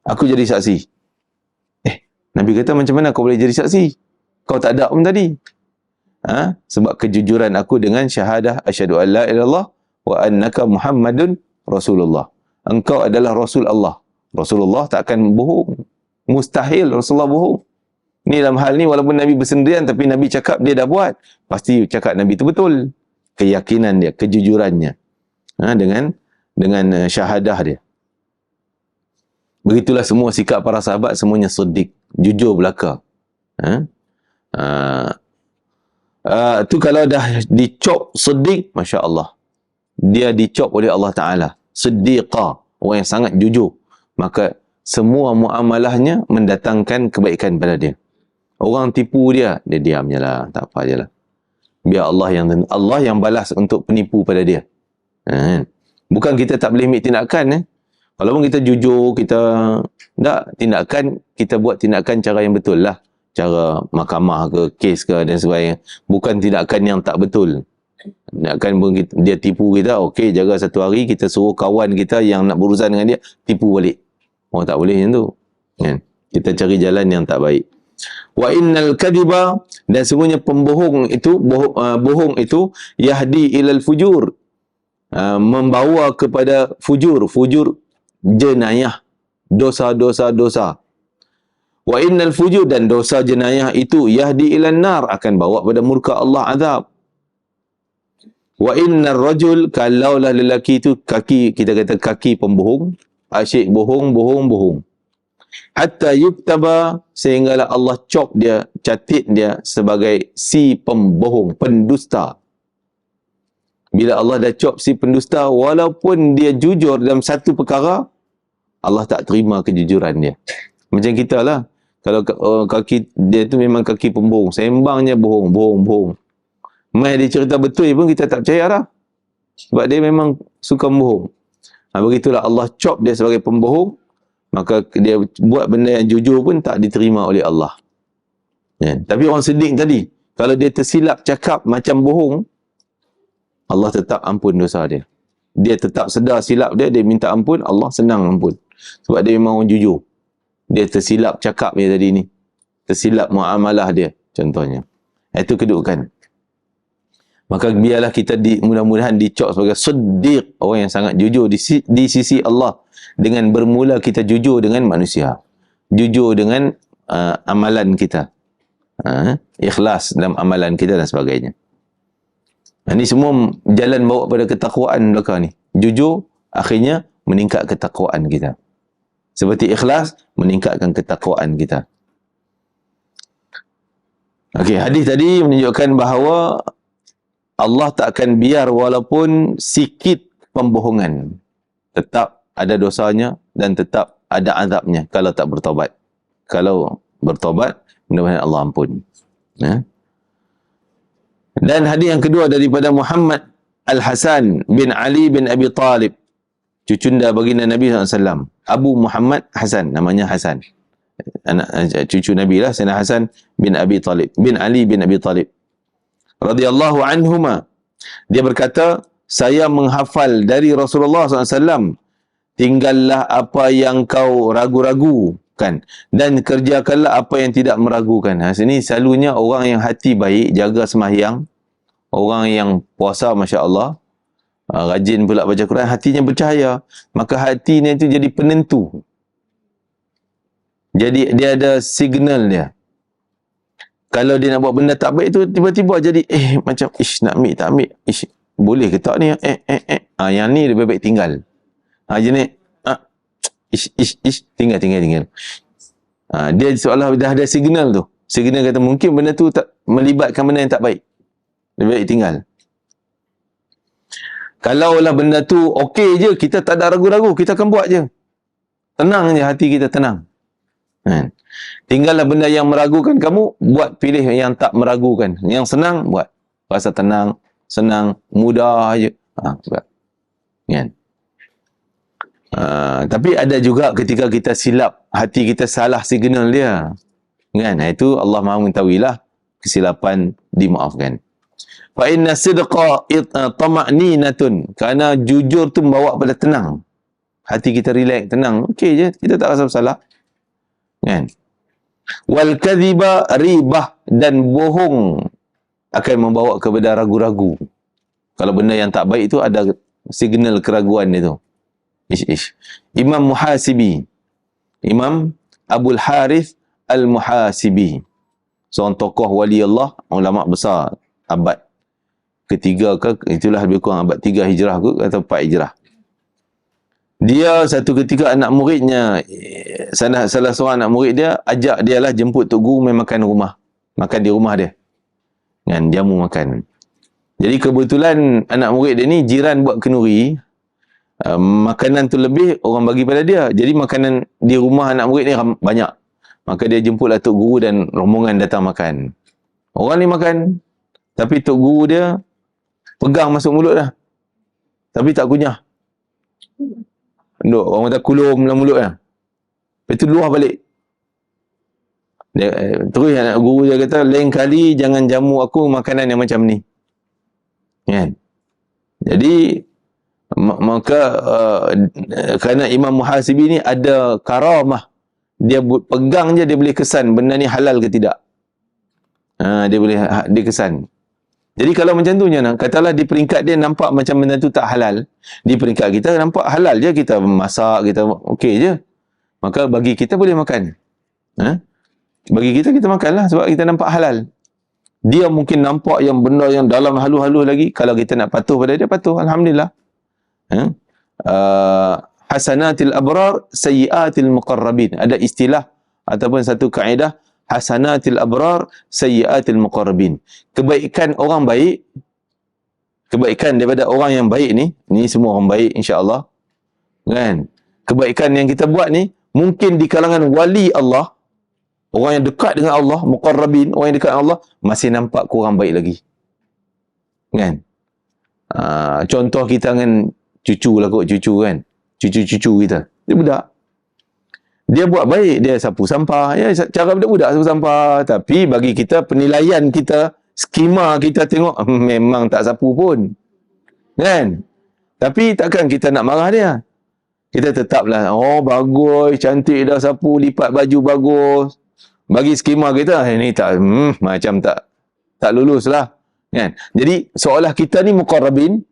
Aku jadi saksi. Nabi kata, macam mana kau boleh jadi saksi? Kau tak ada pun tadi. Sebab kejujuran aku dengan syahadah asyhadu an la ilaha illallah wa annaka Muhammadun Rasulullah. Engkau adalah Rasul Allah. Rasulullah tak akan bohong. Mustahil Rasulullah bohong. Ni dalam hal ni walaupun Nabi bersendirian, tapi Nabi cakap dia dah buat. Pasti cakap Nabi itu betul. Keyakinan dia, kejujurannya. Dengan syahadah dia. Begitulah semua sikap para sahabat, semuanya siddiq, jujur belaka. Tu kalau dah dicop siddiq, Masya Allah. Dia dicop oleh Allah Ta'ala. Siddiqah, orang yang sangat jujur. Maka semua muamalahnya mendatangkan kebaikan pada dia. Orang tipu dia, dia diam je lah, tak apa je lah. biar Allah yang balas untuk penipu pada dia. Bukan kita tak boleh ambil tindakan. Walaupun kita jujur, kita kita buat tindakan cara yang betul lah. Cara mahkamah ke, kes ke dan sebagainya. Bukan tindakan yang tak betul. Tindakan dia tipu kita, okey, jaga satu hari, kita suruh kawan kita yang nak berurusan dengan dia, tipu balik. Tak boleh macam tu. Kita cari jalan yang tak baik. Wa innal kadhiba, dan semuanya pembohong itu, bohong itu, yahdi ilal fujur, membawa kepada fujur jenayah, dosa. Wa innal fujur, dan dosa jenayah itu, yahdi ilan nar, akan bawa pada murka Allah azab. Wa innar rajul, kalaulah lelaki itu kaki, kita kata kaki pembohong, asyik bohong. Hatta yuktaba, sehinggalah Allah cop dia, catit dia sebagai si pembohong, pendusta. Bila Allah dah cop si pendusta, walaupun dia jujur dalam satu perkara, Allah tak terima kejujuran dia. Macam kita lah. Kalau kaki dia tu memang kaki pembohong, sembangnya bohong. Mai dia cerita betul pun kita tak percaya dah. Sebab dia memang suka bohong. Begitulah Allah cop dia sebagai pembohong, maka dia buat benda yang jujur pun tak diterima oleh Allah. Tapi orang sedik tadi, kalau dia tersilap cakap macam bohong, Allah tetap ampun dosa dia. Dia tetap sedar silap dia minta ampun, Allah senang ampun. Sebab dia memang orang jujur. Dia tersilap cakap dia tadi ni. Tersilap muamalah dia, contohnya. Itu kedudukan. Maka biarlah kita mudah-mudahan dicop sebagai siddiq, orang yang sangat jujur di sisi Allah, dengan bermula kita jujur dengan manusia. Jujur dengan amalan kita. Ikhlas dalam amalan kita dan sebagainya. Ini semua jalan bawa pada ketakwaan belakang ni. Jujur, akhirnya meningkat ketakwaan kita. Seperti ikhlas, meningkatkan ketakwaan kita. Okey, hadis tadi menunjukkan bahawa Allah tak akan biar walaupun sikit pembohongan. Tetap ada dosanya dan tetap ada azabnya kalau tak bertobat. Kalau bertobat, mudah-mudahan Allah ampun. Dan hadis yang kedua daripada Muhammad Al-Hasan bin Ali bin Abi Talib, cucunda baginda Nabi SAW. Abu Muhammad Hasan, namanya Hasan. Anak cucu Nabi lah, Sayyidina Hasan bin Abi Talib, bin Ali bin Abi Talib radhiyallahu anhuma. Dia berkata, saya menghafal dari Rasulullah SAW, tinggallah apa yang kau ragu-ragukan dan kerjakanlah apa yang tidak meragukan. Sini selalunya orang yang hati baik, jaga sembahyang, orang yang puasa, Masya Allah, rajin pula baca Quran, hatinya bercahaya, maka hatinya itu jadi penentu. Jadi dia ada signal dia. Kalau dia nak buat benda tak baik tu, tiba-tiba jadi macam nak ambil tak ambil, boleh ke tak ni, yang ni lebih baik tinggal. Jenis tinggal. Dia seolah dah ada signal tu. Signal kata mungkin benda tu tak melibatkan benda yang tak baik, lebih baik tinggal. Kalaulah benda tu okey je, kita tak ada ragu-ragu, kita akan buat je. Tenang je, hati kita tenang. Tinggallah benda yang meragukan kamu, buat pilih yang tak meragukan. Yang senang, buat. Rasa tenang, senang, mudah je. Tapi ada juga ketika kita silap, hati kita salah signal dia. Itu Allah Maha mengetahuilah, kesilapan dimaafkan. Fa inna sidqa tama'ninatun, kerana jujur tu membawa pada tenang. Hati kita relax, tenang. Okey je, kita tak rasa bersalah. Wal kadhiba ribah, dan bohong akan membawa kepada ragu-ragu. Kalau benda yang tak baik itu ada signal keraguan itu. Imam Muhasibi, Imam Abul Harith Al-Muhasibi, seorang tokoh wali Allah, ulama besar abad ketiga ke, itulah lebih kurang abad 3 Hijrah ke atau 4 Hijrah. Dia satu ketika anak muridnya, salah seorang anak murid dia ajak dia lah jemput Tok Guru main makan rumah. Makan di rumah dia. Jamu makan. Jadi kebetulan anak murid dia ni jiran buat kenduri. Makanan tu lebih, orang bagi pada dia. Jadi makanan di rumah anak murid ni banyak. Maka dia jemputlah Tok Guru dan rombongan datang makan. Orang ni makan, Tapi tok guru dia pegang masuk mulut dah. Tapi tak kunyah. Duk, orang kata kulum dalam mulut dah. Lepas tu luah balik. Dia, terus guru dia kata, lain kali jangan jamu aku makanan yang macam ni. Kan? Jadi, maka kerana Imam Muhasibi ni ada karamah. Dia pegang je, dia boleh kesan benda ni halal ke tidak. Dia kesan. Jadi kalau macam tu je, katalah di peringkat dia nampak macam benda tu tak halal. Di peringkat kita nampak halal je, kita masak, kita okey je. Maka bagi kita boleh makan. Bagi kita makanlah sebab kita nampak halal. Dia mungkin nampak yang benda yang dalam halus-halus lagi. Kalau kita nak patuh pada dia, patuh. Alhamdulillah. Hasanatil abrar, sayyiatil muqarrabin. Ada istilah ataupun satu kaedah, hasanatil abrar, sayyiatil muqarrabin. Kebaikan orang baik, kebaikan daripada orang yang baik ni semua orang baik insya-Allah. Kan? Kebaikan yang kita buat ni mungkin di kalangan wali Allah, orang yang dekat dengan Allah, muqarrabin, orang yang dekat dengan Allah, masih nampak kurang baik lagi. Kan? Contoh kita dengan cucu lah kot, cucu kan. Cucu-cucu kita. Dia budak. Dia buat baik, dia sapu sampah. Ya, cara budak-budak sapu sampah. Tapi bagi kita, penilaian kita, skema kita tengok, memang tak sapu pun. Kan? Tapi takkan kita nak marah dia. Kita tetaplah, oh bagus, cantik dah sapu, lipat baju bagus. Bagi skema kita, ini tak, macam tak lulus lah. Kan? Jadi, seolah kita ni muqarrabin,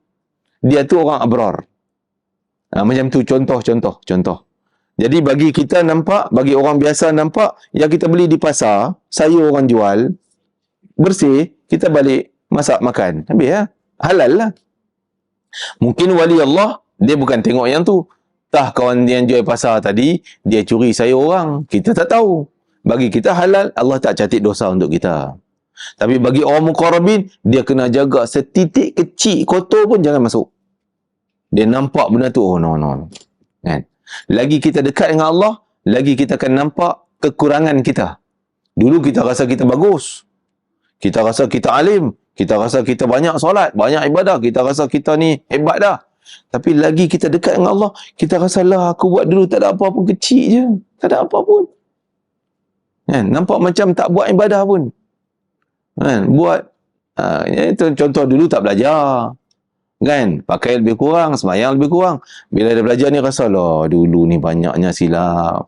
dia tu orang abrar. Macam tu contoh. Jadi bagi kita nampak, bagi orang biasa nampak, yang kita beli di pasar, sayur orang jual, bersih, kita balik masak makan. Habis lah. Halal lah. Mungkin wali Allah, dia bukan tengok yang tu. Tah kawan yang jual pasar tadi, dia curi sayur orang. Kita tak tahu. Bagi kita halal, Allah tak catat dosa untuk kita. Tapi bagi orang muqarrabin, dia kena jaga setitik kecil kotor pun jangan masuk. Dia nampak benda tu, oh no. Kan? Lagi kita dekat dengan Allah, lagi kita akan nampak kekurangan kita. Dulu kita rasa kita bagus. Kita rasa kita alim. Kita rasa kita banyak solat, banyak ibadah. Kita rasa kita ni hebat dah. Tapi lagi kita dekat dengan Allah, kita rasa lah aku buat dulu tak ada apa-apa, kecil je. Tak ada apa pun. Kan? Nampak macam tak buat ibadah pun. Kan? Buat, itu contoh dulu tak belajar. Kan? Pakai lebih kurang, sembahyang lebih kurang. Bila dah belajar ni rasa lah, dulu ni banyaknya silap.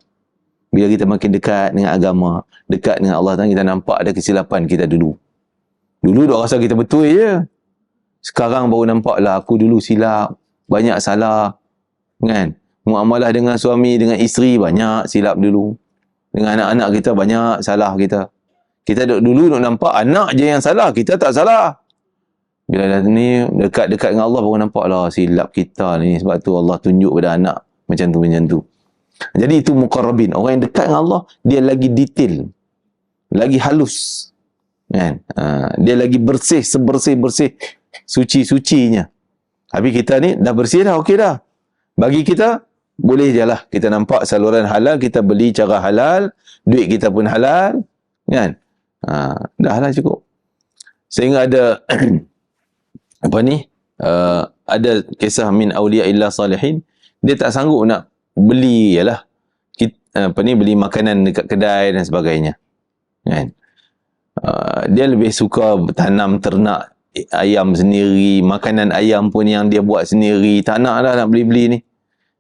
Bila kita makin dekat dengan agama, dekat dengan Allah, kita nampak ada kesilapan kita dulu. Dulu dah rasa kita betul je. Sekarang baru nampak lah, aku dulu silap. Banyak salah. Kan? Muamalah dengan suami, dengan isteri, banyak silap dulu. Dengan anak-anak kita, banyak salah kita. Kita dulu nak nampak anak je yang salah, kita tak salah. Bila dah ni dekat-dekat dengan Allah baru nampak lah silap kita ni. Sebab tu Allah tunjuk pada anak macam tu. Jadi itu muqarrabin. Orang yang dekat dengan Allah, dia lagi detail. Lagi halus. Kan? Dia lagi bersih, sebersih-bersih. Suci-sucinya. Habis kita ni dah bersih dah, okey dah. Bagi kita, boleh je lah. Kita nampak saluran halal, kita beli cara halal. Duit kita pun halal. Kan? Dah lah cukup. Sehingga ada ada kisah min awliya illa salihin, dia tak sanggup nak beli beli makanan dekat kedai dan sebagainya. Kan? Dia lebih suka tanam ternak ayam sendiri, makanan ayam pun yang dia buat sendiri, tak nak lah nak beli-beli ni.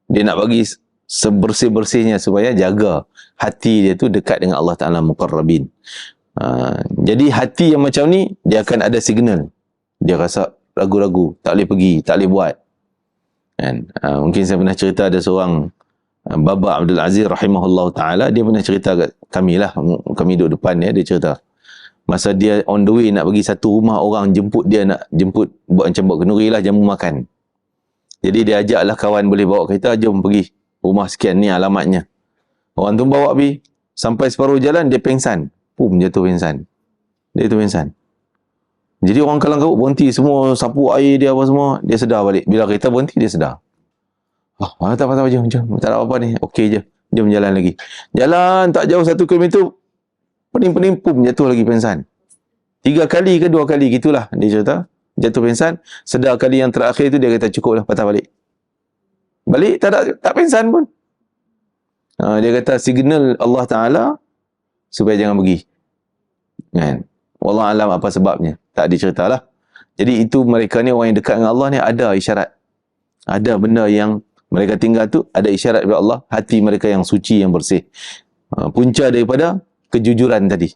Dia nak bagi sebersih-bersihnya supaya jaga hati dia tu dekat dengan Allah Ta'ala muqarrabin. Jadi hati yang macam ni, dia akan ada signal. Dia rasa ragu-ragu, tak boleh pergi, tak boleh buat. Kan? Mungkin saya pernah cerita ada seorang Baba Abdul Aziz rahimahullah ta'ala, dia pernah cerita kat kami lah, kami duduk depan dia cerita. Masa dia on the way nak pergi satu rumah orang jemput dia, nak jemput, buat macam buat kenduri lah, jamu makan. Jadi dia ajak lah kawan boleh bawa kereta, jom pergi rumah sekian ni alamatnya. Orang tu bawa pergi, sampai separuh jalan dia pengsan. Jatuh pengsan. Dia jatuh pengsan. Jadi orang kalang kabut berhenti semua, sapu air dia apa semua, dia sedar balik. Bila kereta berhenti, dia sedar. Tak apa-apa, jom. Tak ada apa-apa ni. Okey je. Jom jalan lagi. Jalan tak jauh 1 kilometer, pening-pening, jatuh lagi pengsan. 3 kali ke 2 kali gitulah dia cerita. Jatuh pingsan, sedar kali yang terakhir tu dia kata cukup lah, patah balik. Balik tak pingsan pun. Dia kata signal Allah Ta'ala supaya jangan pergi. Kan? Wallah alam apa sebabnya. Tak diceritalah. Jadi itu mereka ni, orang yang dekat dengan Allah ni ada isyarat. Ada benda yang mereka tinggal tu, ada isyarat daripada Allah. Hati mereka yang suci, yang bersih. Punca daripada kejujuran tadi.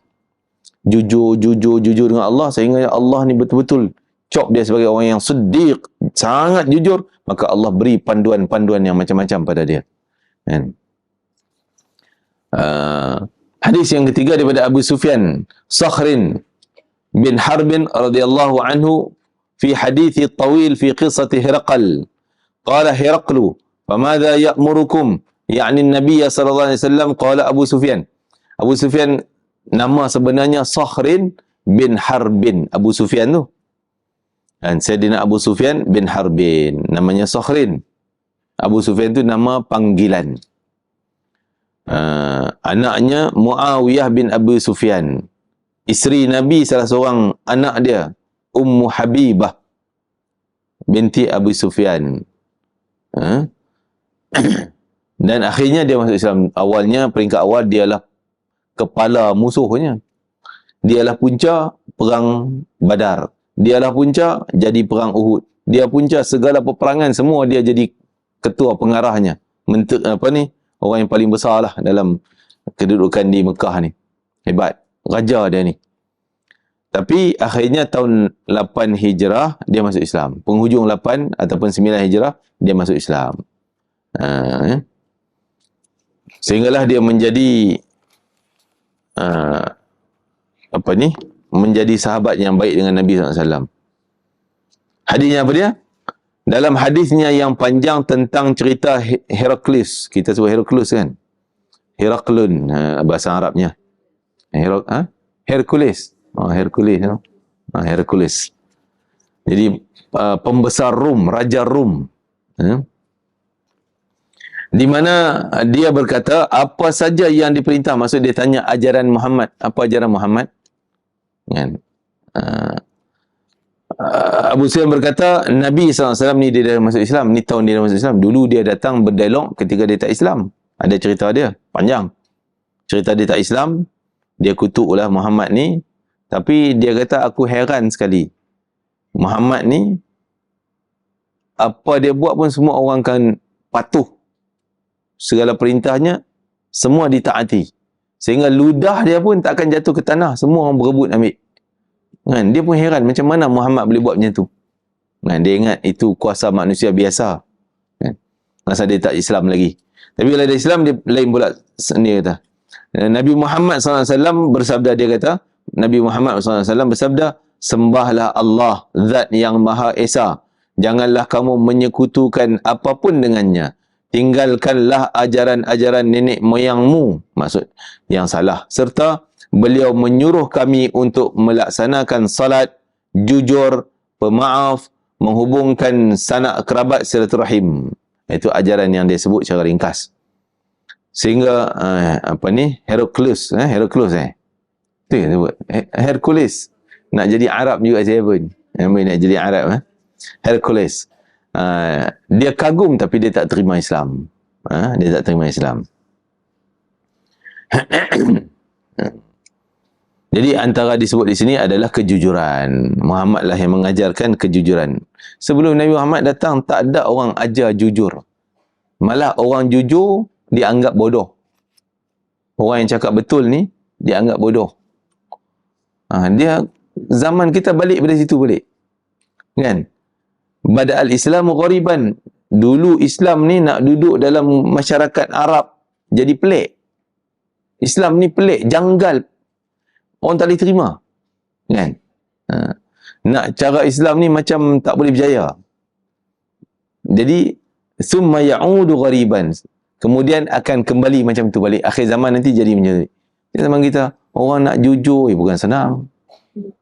Jujur dengan Allah, sehingga Allah ni betul-betul cop dia sebagai orang yang siddiq, sangat jujur, maka Allah beri panduan-panduan yang macam-macam pada dia. Kan? Hadis yang ketiga daripada Abu Sufyan, Sakhrin bin Harbin radhiyallahu anhu fi hadithi tawil fi qissati Hiraqal. Qala Hiraqlu, famadha ya'murukum? Ya'ni Nabi sallallahu alaihi wasallam. Qala Abu Sufyan. Abu Sufyan nama sebenarnya Sakhrin bin Harbin. Abu Sufyan tu. Dan Sayyidina Abu Sufyan bin Harbin. Namanya Sakhrin. Abu Sufyan tu nama panggilan. Anaknya Muawiyah bin Abu Sufyan. Isteri Nabi, salah seorang anak dia, Ummu Habibah binti Abu Sufyan. Dan akhirnya dia masuk Islam. Awalnya, peringkat awal, dialah kepala musuhnya. Dialah punca perang Badar. Dialah punca jadi perang Uhud. Dia punca segala peperangan, semua dia jadi ketua pengarahnya. Orang yang paling besar lah dalam kedudukan di Mekah ni. Hebat. Raja dia ni. Tapi akhirnya tahun 8 Hijrah, dia masuk Islam. Penghujung 8 ataupun 9 Hijrah, dia masuk Islam. Sehinggalah dia menjadi menjadi sahabat yang baik dengan Nabi SAW. Hadisnya apa dia? Dalam hadisnya yang panjang tentang cerita Heraklius. Kita sebut Heraklius kan? Heraklun, bahasa Arabnya. Hercules. Hercules. Hercules. Jadi, pembesar Rum, Raja Rum. Di mana dia berkata, apa saja yang diperintah. Maksud dia tanya ajaran Muhammad. Apa ajaran Muhammad? Kan? Abu Sufyan berkata, Nabi SAW ni dia dah masuk Islam. Ni tahun dia dah masuk Islam. Dulu dia datang berdialog ketika dia tak Islam. Ada cerita dia, panjang. Cerita dia tak Islam, dia kutuklah Muhammad ni. Tapi dia kata, aku heran sekali. Muhammad ni, apa dia buat pun semua orang akan patuh. Segala perintahnya, semua ditaati. Sehingga ludah dia pun tak akan jatuh ke tanah. Semua orang berebut ambil. Kan? Dia pun heran macam mana Muhammad boleh buat macam tu. Kan? Dia ingat itu kuasa manusia biasa. Kan? Masa dia tak Islam lagi. Tapi bila dia Islam, dia lain pula. Dia kata. Nabi Muhammad SAW bersabda, dia kata, Nabi Muhammad SAW bersabda, sembahlah Allah, Zat yang Maha Esa. Janganlah kamu menyekutukan apapun dengannya. Tinggalkanlah ajaran-ajaran nenek moyangmu. Maksud yang salah. Serta beliau menyuruh kami untuk melaksanakan salat, jujur, pemaaf, menghubungkan sanak kerabat silaturahim. Itu ajaran yang dia sebut secara ringkas. Sehingga Hercules, tu yang sebut. Hercules nak jadi Arab juga saya pun. Nak jadi Arab, Hercules. Dia kagum tapi dia tak terima Islam. Dia tak terima Islam. Jadi antara disebut di sini adalah kejujuran. Muhammad lah yang mengajarkan kejujuran. Sebelum Nabi Muhammad datang, tak ada orang ajar jujur. Malah orang jujur dianggap bodoh. Orang yang cakap betul ni dianggap bodoh. Dia zaman kita balik pada situ balik. Kan? Bada'al Islamu ghariban. Dulu Islam ni nak duduk dalam masyarakat Arab jadi pelik. Islam ni pelik, janggal. Orang tak boleh terima. Kan? Nak cara Islam ni macam tak boleh berjaya. Jadi, summa ya'udu ghariban. Kemudian akan kembali macam tu balik. Akhir zaman nanti jadi macam tu. Di zaman kita, orang nak jujur, bukan senang.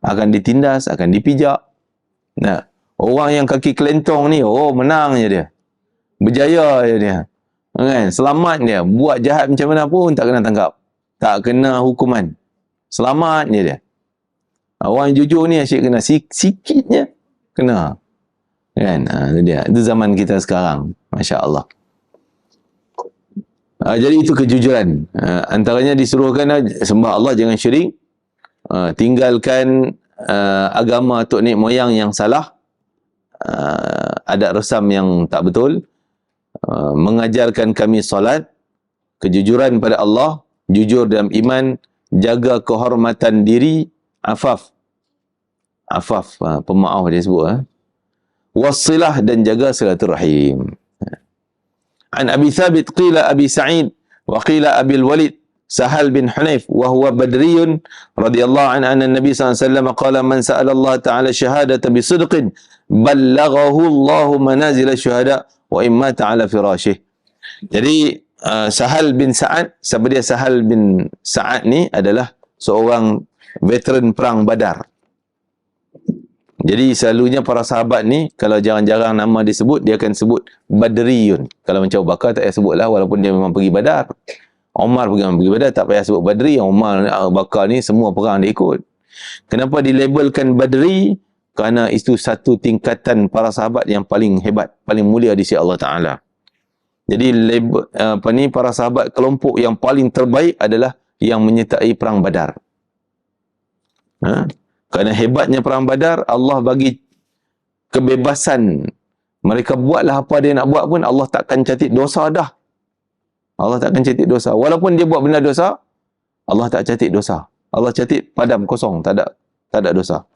Akan ditindas, akan dipijak. Nah, orang yang kaki kelentong ni, menang je dia. Berjaya je dia. Kan? Selamat dia. Buat jahat macam mana pun tak kena tangkap. Tak kena hukuman. Selamat je dia. Orang yang jujur ni asyik kena sikitnya kena. Kan? Itu dia. Itu zaman kita sekarang. Masya Allah. Jadi itu kejujuran. Antaranya disuruhkan sembah Allah, jangan syirik. Tinggalkan agama tok nenek moyang yang salah. Adat resam yang tak betul. Mengajarkan kami solat. Kejujuran pada Allah. Jujur dalam iman. Jaga kehormatan diri. Afaf, pemaaf dia sebut. Wassilah, dan jaga silaturahim. An Abi Thabit qila Abi Sa'id wa qila Abi Walid Sahal bin Hunayf wa huwa badriyun radhiyallahu anhu anna Nabi sallallahu alaihi wasallam qala man sa'ala Allah ta'ala syahadata bi sidqin ballaghahu Allah manazil syuhada wa imma ta'ala firashih. Jadi Sahal bin Sa'ad, siapa dia Sahal bin Sa'ad ni adalah seorang veteran perang Badar. Jadi selalunya para sahabat ni kalau jarang-jarang nama disebut, dia akan sebut Badriyun. Kalau macam Abu Bakar tak payah sebutlah, walaupun dia memang pergi Badar. Umar pergi Badar, tak payah sebut Badri. Umar, Abu Bakar ni semua perang dia ikut. Kenapa dilabelkan Badri? Kerana itu satu tingkatan para sahabat yang paling hebat, paling mulia di sisi Allah Ta'ala. Jadi para sahabat kelompok yang paling terbaik adalah yang menyertai perang Badar. Kerana hebatnya perang Badar, Allah bagi kebebasan. Mereka buatlah apa dia nak buat pun, Allah takkan catat dosa dah. Allah takkan catat dosa. Walaupun dia buat benda dosa, Allah tak catat dosa. Allah catat padam kosong, tak ada dosa.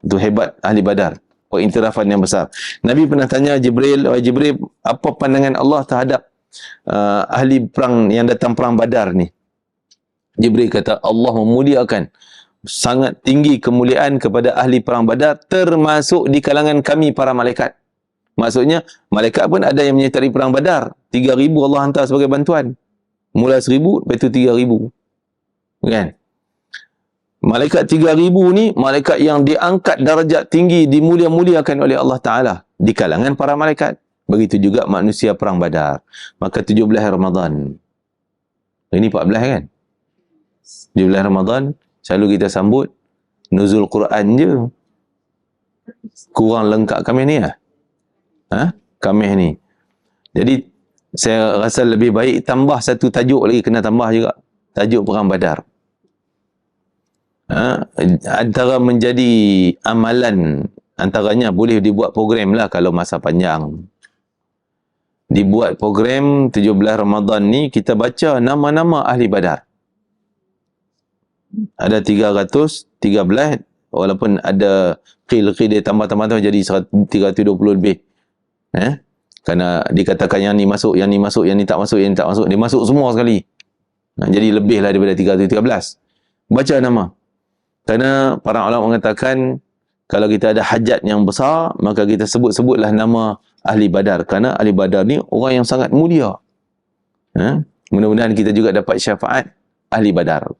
Itu hebat ahli Badar. Pengiktirafan yang besar. Nabi pernah tanya Jibril, "Wahai Jibril, apa pandangan Allah terhadap ahli perang yang datang perang Badar ni?" Jibril kata, Allah memuliakan, sangat tinggi kemuliaan kepada ahli perang Badar, termasuk di kalangan kami para malaikat. Maksudnya, malaikat pun ada yang menyertai perang Badar. 3,000 Allah hantar sebagai bantuan. Mula 1,000, lepas tu 3,000. Kan? Malaikat 3,000 ni, malaikat yang diangkat darjat tinggi, dimulia-muliakan oleh Allah Ta'ala di kalangan para malaikat. Begitu juga manusia perang Badar. Maka 17 Ramadan. Ini 14 kan? 17 Ramadan, selalu kita sambut nuzul Quran je. Kurang lengkap kami ni lah. Kami ni. Jadi, saya rasa lebih baik tambah satu tajuk lagi, kena tambah juga. Tajuk perang Badar. Antara menjadi amalan, antaranya boleh dibuat program lah kalau masa panjang. Dibuat program 17 Ramadan ni, kita baca nama-nama ahli Badar. Ada 313, walaupun ada qil dia tambah-tambah jadi 320 lebih. Kerana dikatakan yang ni masuk, yang ni masuk, yang ni tak masuk, yang ni tak masuk. Dia masuk semua sekali. Jadi lebih lah daripada 313. Baca nama. Kerana para ulama mengatakan, kalau kita ada hajat yang besar, maka kita sebut-sebutlah nama ahli Badar. Kerana ahli Badar ni orang yang sangat mulia. Mudah-mudahan kita juga dapat syafaat ahli Badar.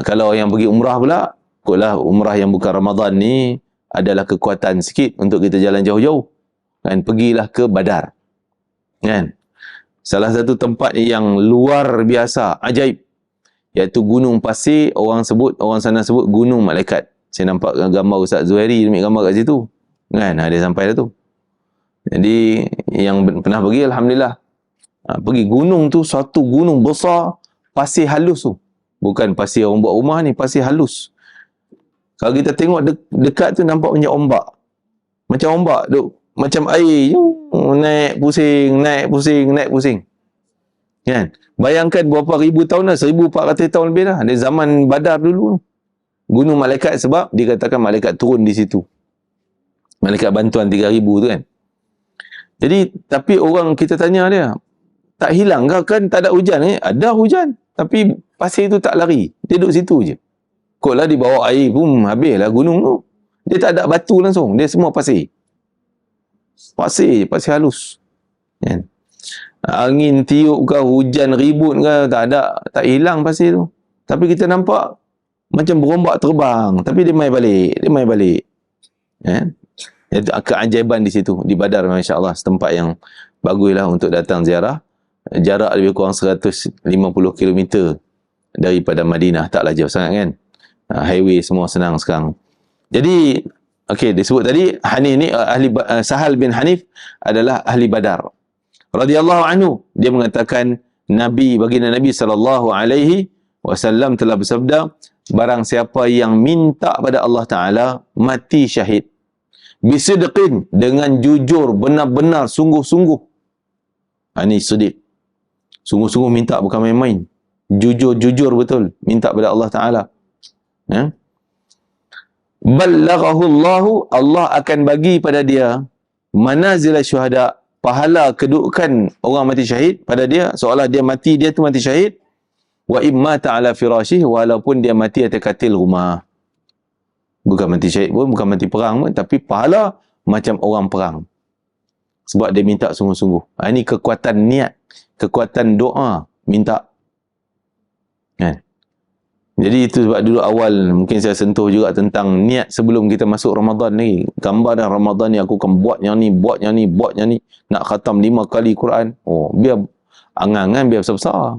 Kalau yang pergi umrah pula, ikutlah umrah yang bukan Ramadan ni adalah kekuatan sikit untuk kita jalan jauh-jauh. Kan, pergilah ke Badar. Kan? Salah satu tempat yang luar biasa, ajaib, iaitu Gunung Pasir, orang sana sebut Gunung Malaikat. Saya nampak gambar Ustaz Zuhairi, dia ambil gambar kat situ. Kan? Dia sampai dah tu. Jadi, yang pernah pergi, Alhamdulillah. Pergi gunung tu, suatu gunung besar, pasir halus tu. Bukan pasir orang buat rumah ni, pasir halus. Kalau kita tengok dekat tu, nampak macam ombak. Macam ombak tu. Macam air. Naik pusing, naik pusing, naik pusing. Kan? Bayangkan berapa ribu tahun dah, 1,400 tahun lebih dah. Dari zaman Badar dulu. Gunung Malaikat, sebab dikatakan malaikat turun di situ. Malaikat bantuan 3,000 tu kan. Jadi, tapi orang kita tanya dia, tak hilang ke? Kan tak ada hujan ni? Ada hujan. Tapi pasir tu tak lari. Dia duduk situ je. Kotlah di bawah air pun habislah gunung tu. Dia tak ada batu langsung. Dia semua pasir. Pasir halus. Kan? Angin tiup ke, hujan ribut ke, tak ada. Tak hilang pasir tu. Tapi kita nampak macam berombak terbang. Tapi dia mai balik. Kan? Itu keajaiban di situ. Di Badar, Masya Allah. Setempat yang baguslah untuk datang ziarah. Jarak lebih kurang 150 km daripada Madinah. Taklah jauh sangat kan. highway semua senang sekarang. Jadi disebut tadi Hanif ni Sahal bin Hanif adalah ahli Badar radhiyallahu anhu. Dia mengatakan baginda Nabi sallallahu alaihi wasallam telah bersabda, barang siapa yang minta pada Allah Taala mati syahid bisidqin, dengan jujur, benar-benar, sungguh-sungguh. Ini sidq, sungguh-sungguh minta, bukan main-main, jujur betul minta pada Allah Taala, ya. Ballaghahu Allahu, Allah akan bagi pada dia manazil syuhada, pahala kedudukan orang mati syahid pada dia, seolah dia mati, dia tu mati syahid. Wa imma ta'ala firasyih, walaupun dia mati atas katil rumah. Bukan mati syahid pun, bukan mati perang pun, tapi pahala macam orang perang. Sebab dia minta sungguh-sungguh. Ini kekuatan niat, kekuatan doa, minta. Kan? Jadi itu sebab dulu awal mungkin saya sentuh juga tentang niat sebelum kita masuk Ramadan ni. Gambar dah Ramadan ni aku akan buat yang ni, buat yang ni, buat yang ni. Nak khatam 5 kali Quran. Oh, biar angan-angan biar besar-besar.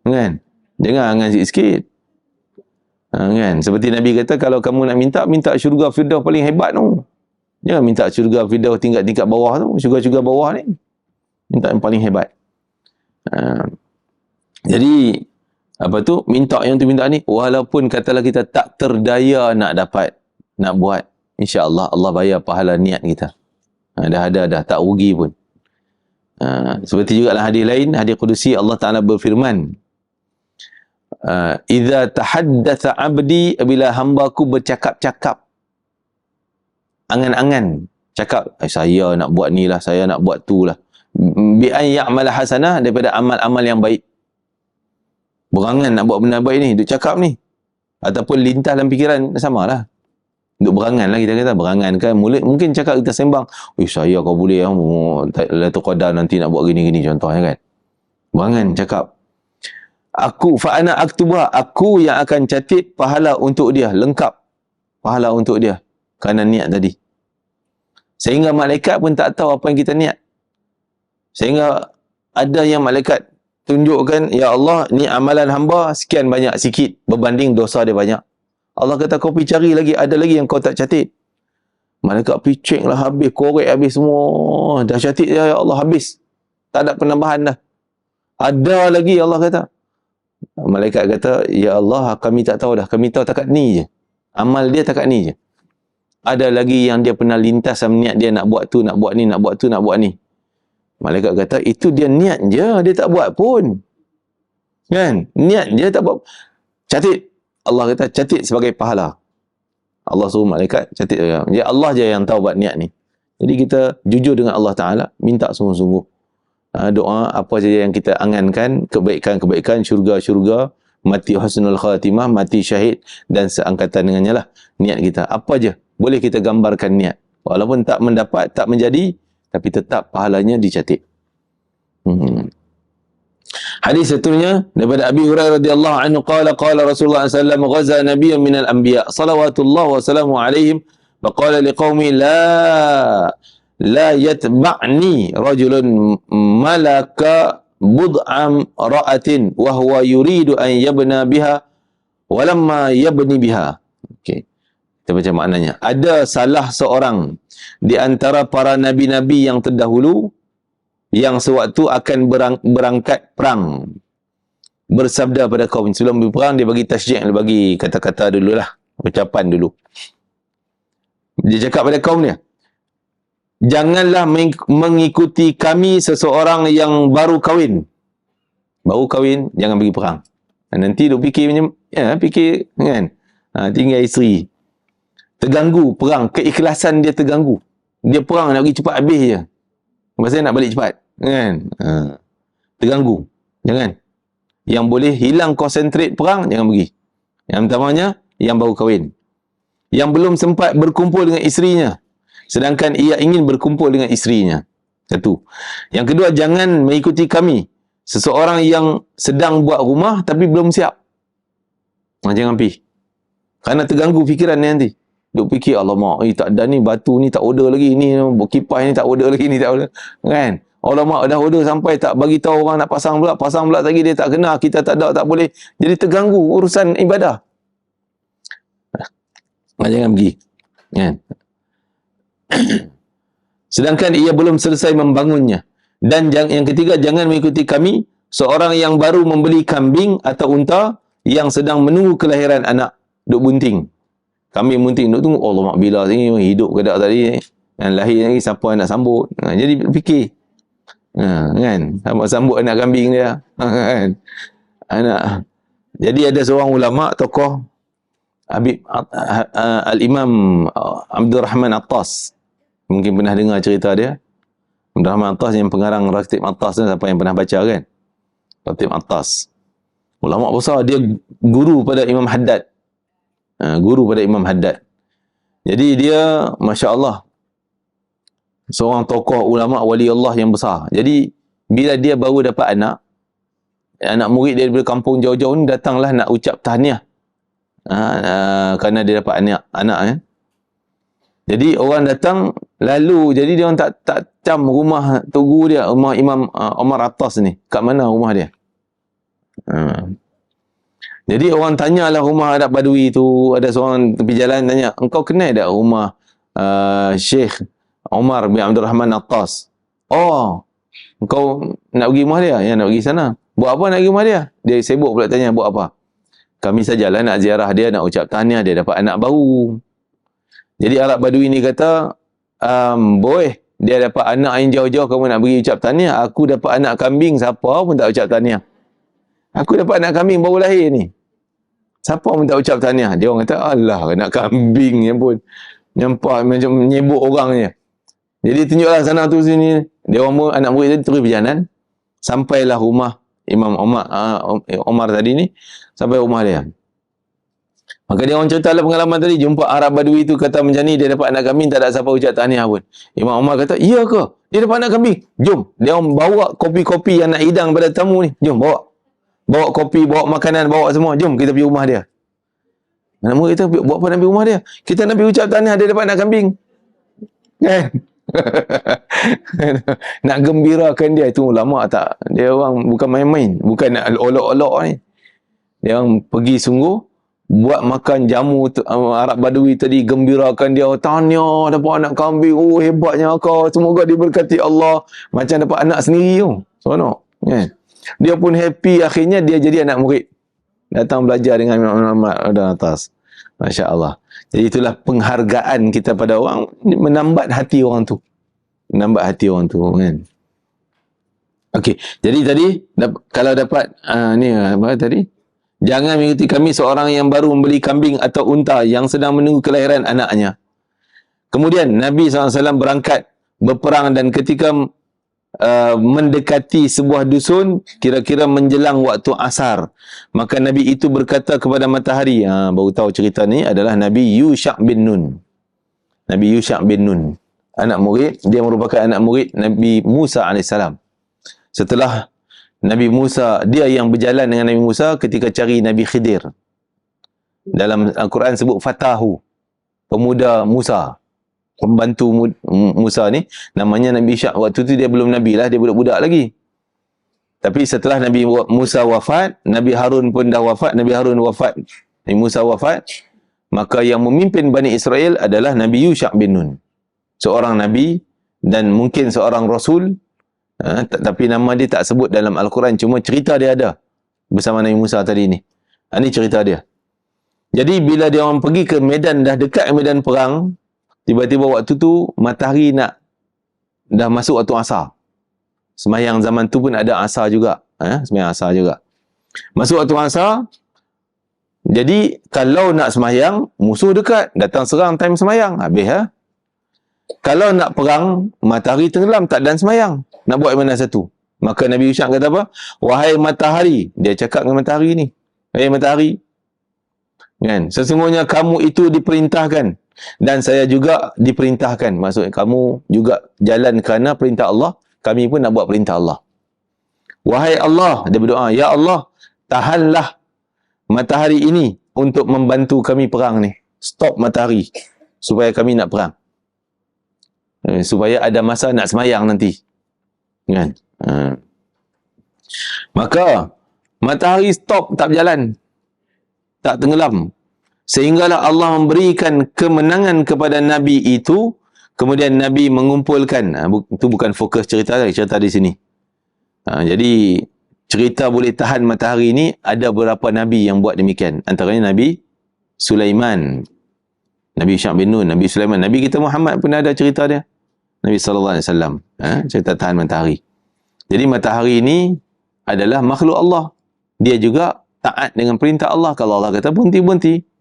Kan? Jangan angan sikit-sikit. Kan? Seperti Nabi kata, kalau kamu nak minta syurga Firdaus paling hebat tu. Jangan minta syurga Firdaus tingkat-tingkat bawah tu, syurga-syurga bawah ni. Minta yang paling hebat. Jadi minta yang tu minta ni, walaupun katalah kita tak terdaya nak dapat, nak buat, insya-Allah Allah bayar pahala niat kita. Dah tak rugi pun. Seperti juga dalam hadis lain, hadis qudusi, Allah Taala berfirman, idza tahaddatha 'abdi, bila hamba-Ku bercakap-cakap, angan-angan, cakap, saya nak buat ni lah, saya nak buat tu lah, bi an ya'mal hasanah, daripada amal-amal yang baik. Berangan nak buat benda baik ni, duk cakap ni. Ataupun lintas dalam fikiran, samalah. Duk berangan lah, kita kata. Berangan kan, mulut mungkin cakap kita sembang. Saya kau boleh, Lailatul Qadar nanti nak buat gini-gini contohnya kan. Berangan, cakap. Fa'ana aktubah, aku yang akan catat pahala untuk dia, lengkap pahala untuk dia. Kerana niat tadi. Sehingga malaikat pun tak tahu apa yang kita niat. Sehingga ada yang malaikat tunjukkan, ya Allah, ni amalan hamba sekian banyak, sikit berbanding dosa dia banyak. Allah kata, kau pergi cari lagi, ada lagi yang kau tak catat. Malaikat pergi cek lah, habis, korek habis semua, dah catat ya Allah, habis, tak ada penambahan dah. Ada lagi, Allah kata. Malaikat kata, ya Allah, kami tak tahu dah, kami tahu takat ni je, amal dia takat ni je. Ada lagi yang dia pernah lintas sama niat dia nak buat tu, nak buat ni, nak buat tu, nak buat ni. Malaikat kata, itu dia niat je, dia tak buat pun. Kan? Niat je, tak buat. Catat. Allah kata, catat sebagai pahala. Allah suruh malaikat, catat. Ya Allah je yang tahu buat niat ni. Jadi kita jujur dengan Allah Ta'ala, minta sungguh-sungguh. Doa, apa saja yang kita angankan, kebaikan-kebaikan, syurga-syurga, mati husnul khatimah, mati syahid, dan seangkatan dengannya lah niat kita. Apa je, boleh kita gambarkan niat. Walaupun tak mendapat, tak menjadi, tapi tetap pahalanya dicatat. Hadis seterusnya daripada Abi Hurairah radhiyallahu anhu qala Rasulullah sallallahu alaihi wasallam ghaza nabiyyun minal anbiya salawatullah wa salamu alaihim wa qala liqaumi la yatba'ni rajulun malaka bud'am ra'atin wa huwa yuridu an yabna biha wa lamma yabni biha. Okey. Kita baca maknanya. Ada salah seorang di antara para nabi-nabi yang terdahulu yang sewaktu akan berangkat perang bersabda pada kaum. Sebelum berperang dia bagi tasjik, dia bagi kata-kata dululah, ucapan dulu. Dia cakap pada kaum dia, janganlah mengikuti kami seseorang yang baru kahwin. Baru kahwin jangan pergi perang. Nanti duk fikir macam fikir kan. Tinggal isteri. Terganggu perang, keikhlasan dia terganggu. Dia perang nak pergi cepat habis je. Pasal nak balik cepat, kan? Terganggu. Jangan. Yang boleh hilang konsentrate perang, jangan pergi. Yang pertamanya, yang baru kahwin. Yang belum sempat berkumpul dengan isterinya, sedangkan ia ingin berkumpul dengan isterinya. Satu. Yang kedua, jangan mengikuti kami, seseorang yang sedang buat rumah tapi belum siap. Jangan pergi. Kerana terganggu fikiran dia nanti. Duk fikir, alamak, tak ada ni, batu ni tak order lagi, ni kipas ni tak order lagi, ni tak order. Kan? Alamak, dah order sampai tak bagi tahu orang nak pasang pula lagi dia tak kena, kita tak ada, tak boleh. Jadi terganggu urusan ibadah. Jangan pergi. Kan? Sedangkan ia belum selesai membangunnya. Dan yang ketiga, jangan mengikuti kami, seorang yang baru membeli kambing atau unta yang sedang menunggu kelahiran anak, duk bunting. Kambing bunting, duk tunggu, Allah mak bila ni hidup ke tak tadi, yang lahir lagi siapa nak sambut. Jadi fikir. Kan? Sambut anak kambing dia. Kan? Anak. Jadi ada seorang ulama, tokoh Habib Al-Imam Abdul Rahman Attas. Mungkin pernah dengar cerita dia. Abdul Rahman Attas yang pengarang Ratib Attas tu, siapa yang pernah baca kan? Ratib Attas. Ulama besar, dia guru pada Imam Haddad. Guru pada Imam Haddad. Jadi dia, Masya Allah, seorang tokoh ulama wali Allah yang besar. Jadi bila dia baru dapat anak murid dia daripada kampung jauh-jauh ni datanglah nak ucap tahniah. Kerana dia dapat anak ya. Jadi orang datang lalu, jadi dia orang tak cam rumah tugu dia, rumah Imam Omar Attas ni. Kat mana rumah dia? Jadi orang tanyalah rumah adat Badui tu, ada seorang tepi jalan tanya, engkau kenal tak rumah Syekh Omar bin Abdul Rahman Attas? Oh, engkau nak pergi rumah dia? Ya, nak pergi sana. Buat apa nak pergi rumah dia? Dia sibuk pula tanya, buat apa? Kami sajalah nak ziarah dia, nak ucap tahniah dia dapat anak baru. Jadi Arab Badui ni kata, boy, dia dapat anak yang jauh-jauh, kamu nak pergi ucap tahniah? Aku dapat anak kambing, siapa pun tak ucap tahniah. Aku dapat anak kambing baru lahir ni. Siapa pun tak ucap tahniah. Dia orang kata, alah, anak kambing yang pun nyempah macam menyebut orangnya. Jadi tunjuklah sana tu sini. Dia orang pun, anak murid tadi terus berjalan. Sampailah rumah Imam Omar tadi ni, sampai rumah dia. Maka dia orang ceritalah pengalaman tadi, jumpa Arab Badui tu kata macam ni, dia dapat anak kambing, tak ada siapa ucap tahniah pun. Imam Omar kata, iya ke? Dia dapat anak kambing? Jom. Dia orang bawa kopi-kopi yang nak hidang pada tamu ni. Jom, bawa. Bawa kopi, bawa makanan, bawa semua. Jom, kita pergi rumah dia. Anak murid kata, buat apa nak pergi rumah dia? Kita nak pergi ucap tahniah, dia dapat anak kambing. Kan? Nak gembirakan dia. Itu ulama tak? Dia orang bukan main-main. Bukan nak olok-olok ni. Dia orang pergi sungguh, buat makan jamu Arab Badui tadi, gembirakan dia, tahniah dapat anak kambing, oh hebatnya kau, semoga diberkati Allah, macam dapat anak sendiri tu. Seronok kan? Dia pun happy, akhirnya dia jadi anak murid, datang belajar dengan Imam Ahmad atas. Masya Allah. Jadi itulah penghargaan kita pada orang, menambat hati orang tu, menambat hati orang tu kan. Okey, jadi tadi kalau dapat ni apa tadi? Jangan mengikuti kami seorang yang baru membeli kambing atau unta yang sedang menunggu kelahiran anaknya. Kemudian Nabi SAW berangkat berperang, dan ketika mendekati sebuah dusun, kira-kira menjelang waktu asar, maka Nabi itu berkata kepada matahari, baru tahu cerita ni adalah Nabi Yusha' bin Nun. Nabi Yusha' bin Nun, anak murid, dia merupakan anak murid Nabi Musa AS. Setelah Nabi Musa, dia yang berjalan dengan Nabi Musa ketika cari Nabi Khidir. Dalam Al-Quran sebut Fatahu, pemuda Musa, pembantu Musa ni, namanya Nabi Syak. Waktu tu dia belum Nabi lah, dia budak-budak lagi. Tapi setelah Nabi Musa wafat, Nabi Harun pun dah wafat, Nabi Harun wafat, Nabi Musa wafat, maka yang memimpin Bani Israel adalah Nabi Yusha' bin Nun. Seorang Nabi dan mungkin seorang Rasul, tapi nama dia tak sebut dalam Al-Quran, cuma cerita dia ada bersama Nabi Musa tadi ni. Ini cerita dia. Jadi bila dia orang pergi ke medan, dah dekat medan perang, tiba-tiba waktu tu matahari dah masuk waktu asar. Sembahyang zaman tu pun ada asar juga. Sembahyang asar juga. Masuk waktu asar, jadi kalau nak sembahyang, musuh dekat, datang serang time sembahyang, habis Kalau nak perang, matahari tenggelam, tak dan sembahyang. Nak buat mana satu? Maka Nabi Yusha' kata apa? Wahai matahari. Dia cakap dengan matahari ni. Wahai matahari. Kan? Sesungguhnya kamu itu diperintahkan. Dan saya juga diperintahkan. Maksudnya kamu juga jalan kerana perintah Allah. Kami pun nak buat perintah Allah. Wahai Allah. Dia berdoa. Ya Allah, tahanlah matahari ini untuk membantu kami perang ni. Stop matahari. Supaya kami nak perang. Supaya ada masa nak semayang nanti. Kan? Maka matahari stop, tak berjalan, tak tenggelam, Sehinggalah Allah memberikan kemenangan kepada Nabi itu, kemudian Nabi mengumpulkan. Itu bukan fokus cerita di sini. Jadi cerita boleh tahan matahari ini, ada beberapa Nabi yang buat demikian. Antaranya Nabi Sulaiman, Nabi Syah bin Nun, Nabi Sulaiman. Nabi kita Muhammad pun ada cerita dia. Nabi SAW. Cerita tahan matahari. Jadi matahari ini adalah makhluk Allah. Dia juga taat dengan perintah Allah. Kalau Allah kata berhenti-berhenti.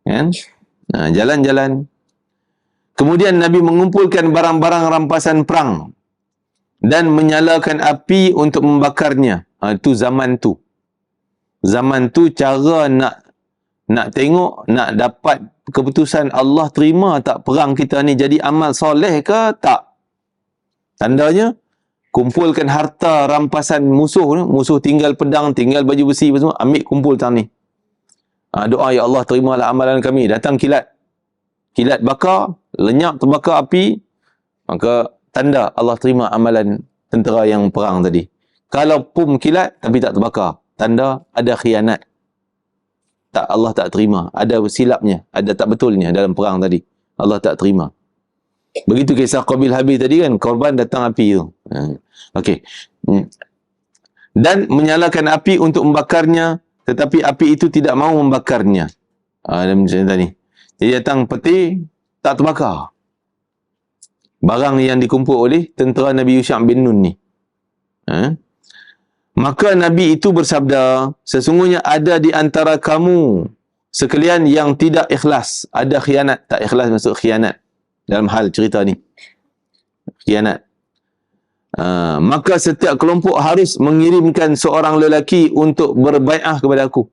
Kan? Jalan-jalan. Kemudian Nabi mengumpulkan barang-barang rampasan perang dan menyalakan api untuk membakarnya. Itu zaman tu. Zaman tu cara nak tengok, nak dapat keputusan Allah terima tak perang kita ni jadi amal soleh ke tak. Tandanya, kumpulkan harta rampasan musuh. Musuh tinggal pedang, tinggal baju besi, semua ambil kumpul tang ni. Doa, ya Allah terimalah amalan kami. Datang kilat. Kilat bakar, lenyap terbakar api, maka tanda Allah terima amalan tentera yang perang tadi. Kalau pun kilat tapi tak terbakar, tanda ada khianat. Allah tak terima. Ada silapnya, ada tak betulnya dalam perang tadi. Allah tak terima. Begitu kisah Qabil Habil tadi kan, korban datang api tu. Okey. Dan menyalakan api untuk membakarnya, tetapi api itu tidak mau membakarnya. Dalam cerita ni. Jadi datang peti, tak terbakar. Barang yang dikumpul oleh tentera Nabi Yusha' bin Nun ni. Maka Nabi itu bersabda, sesungguhnya ada di antara kamu sekalian yang tidak ikhlas. Ada khianat. Tak ikhlas maksud khianat. Dalam hal cerita ni. Khianat. Maka setiap kelompok harus mengirimkan seorang lelaki untuk berbai'ah kepada aku.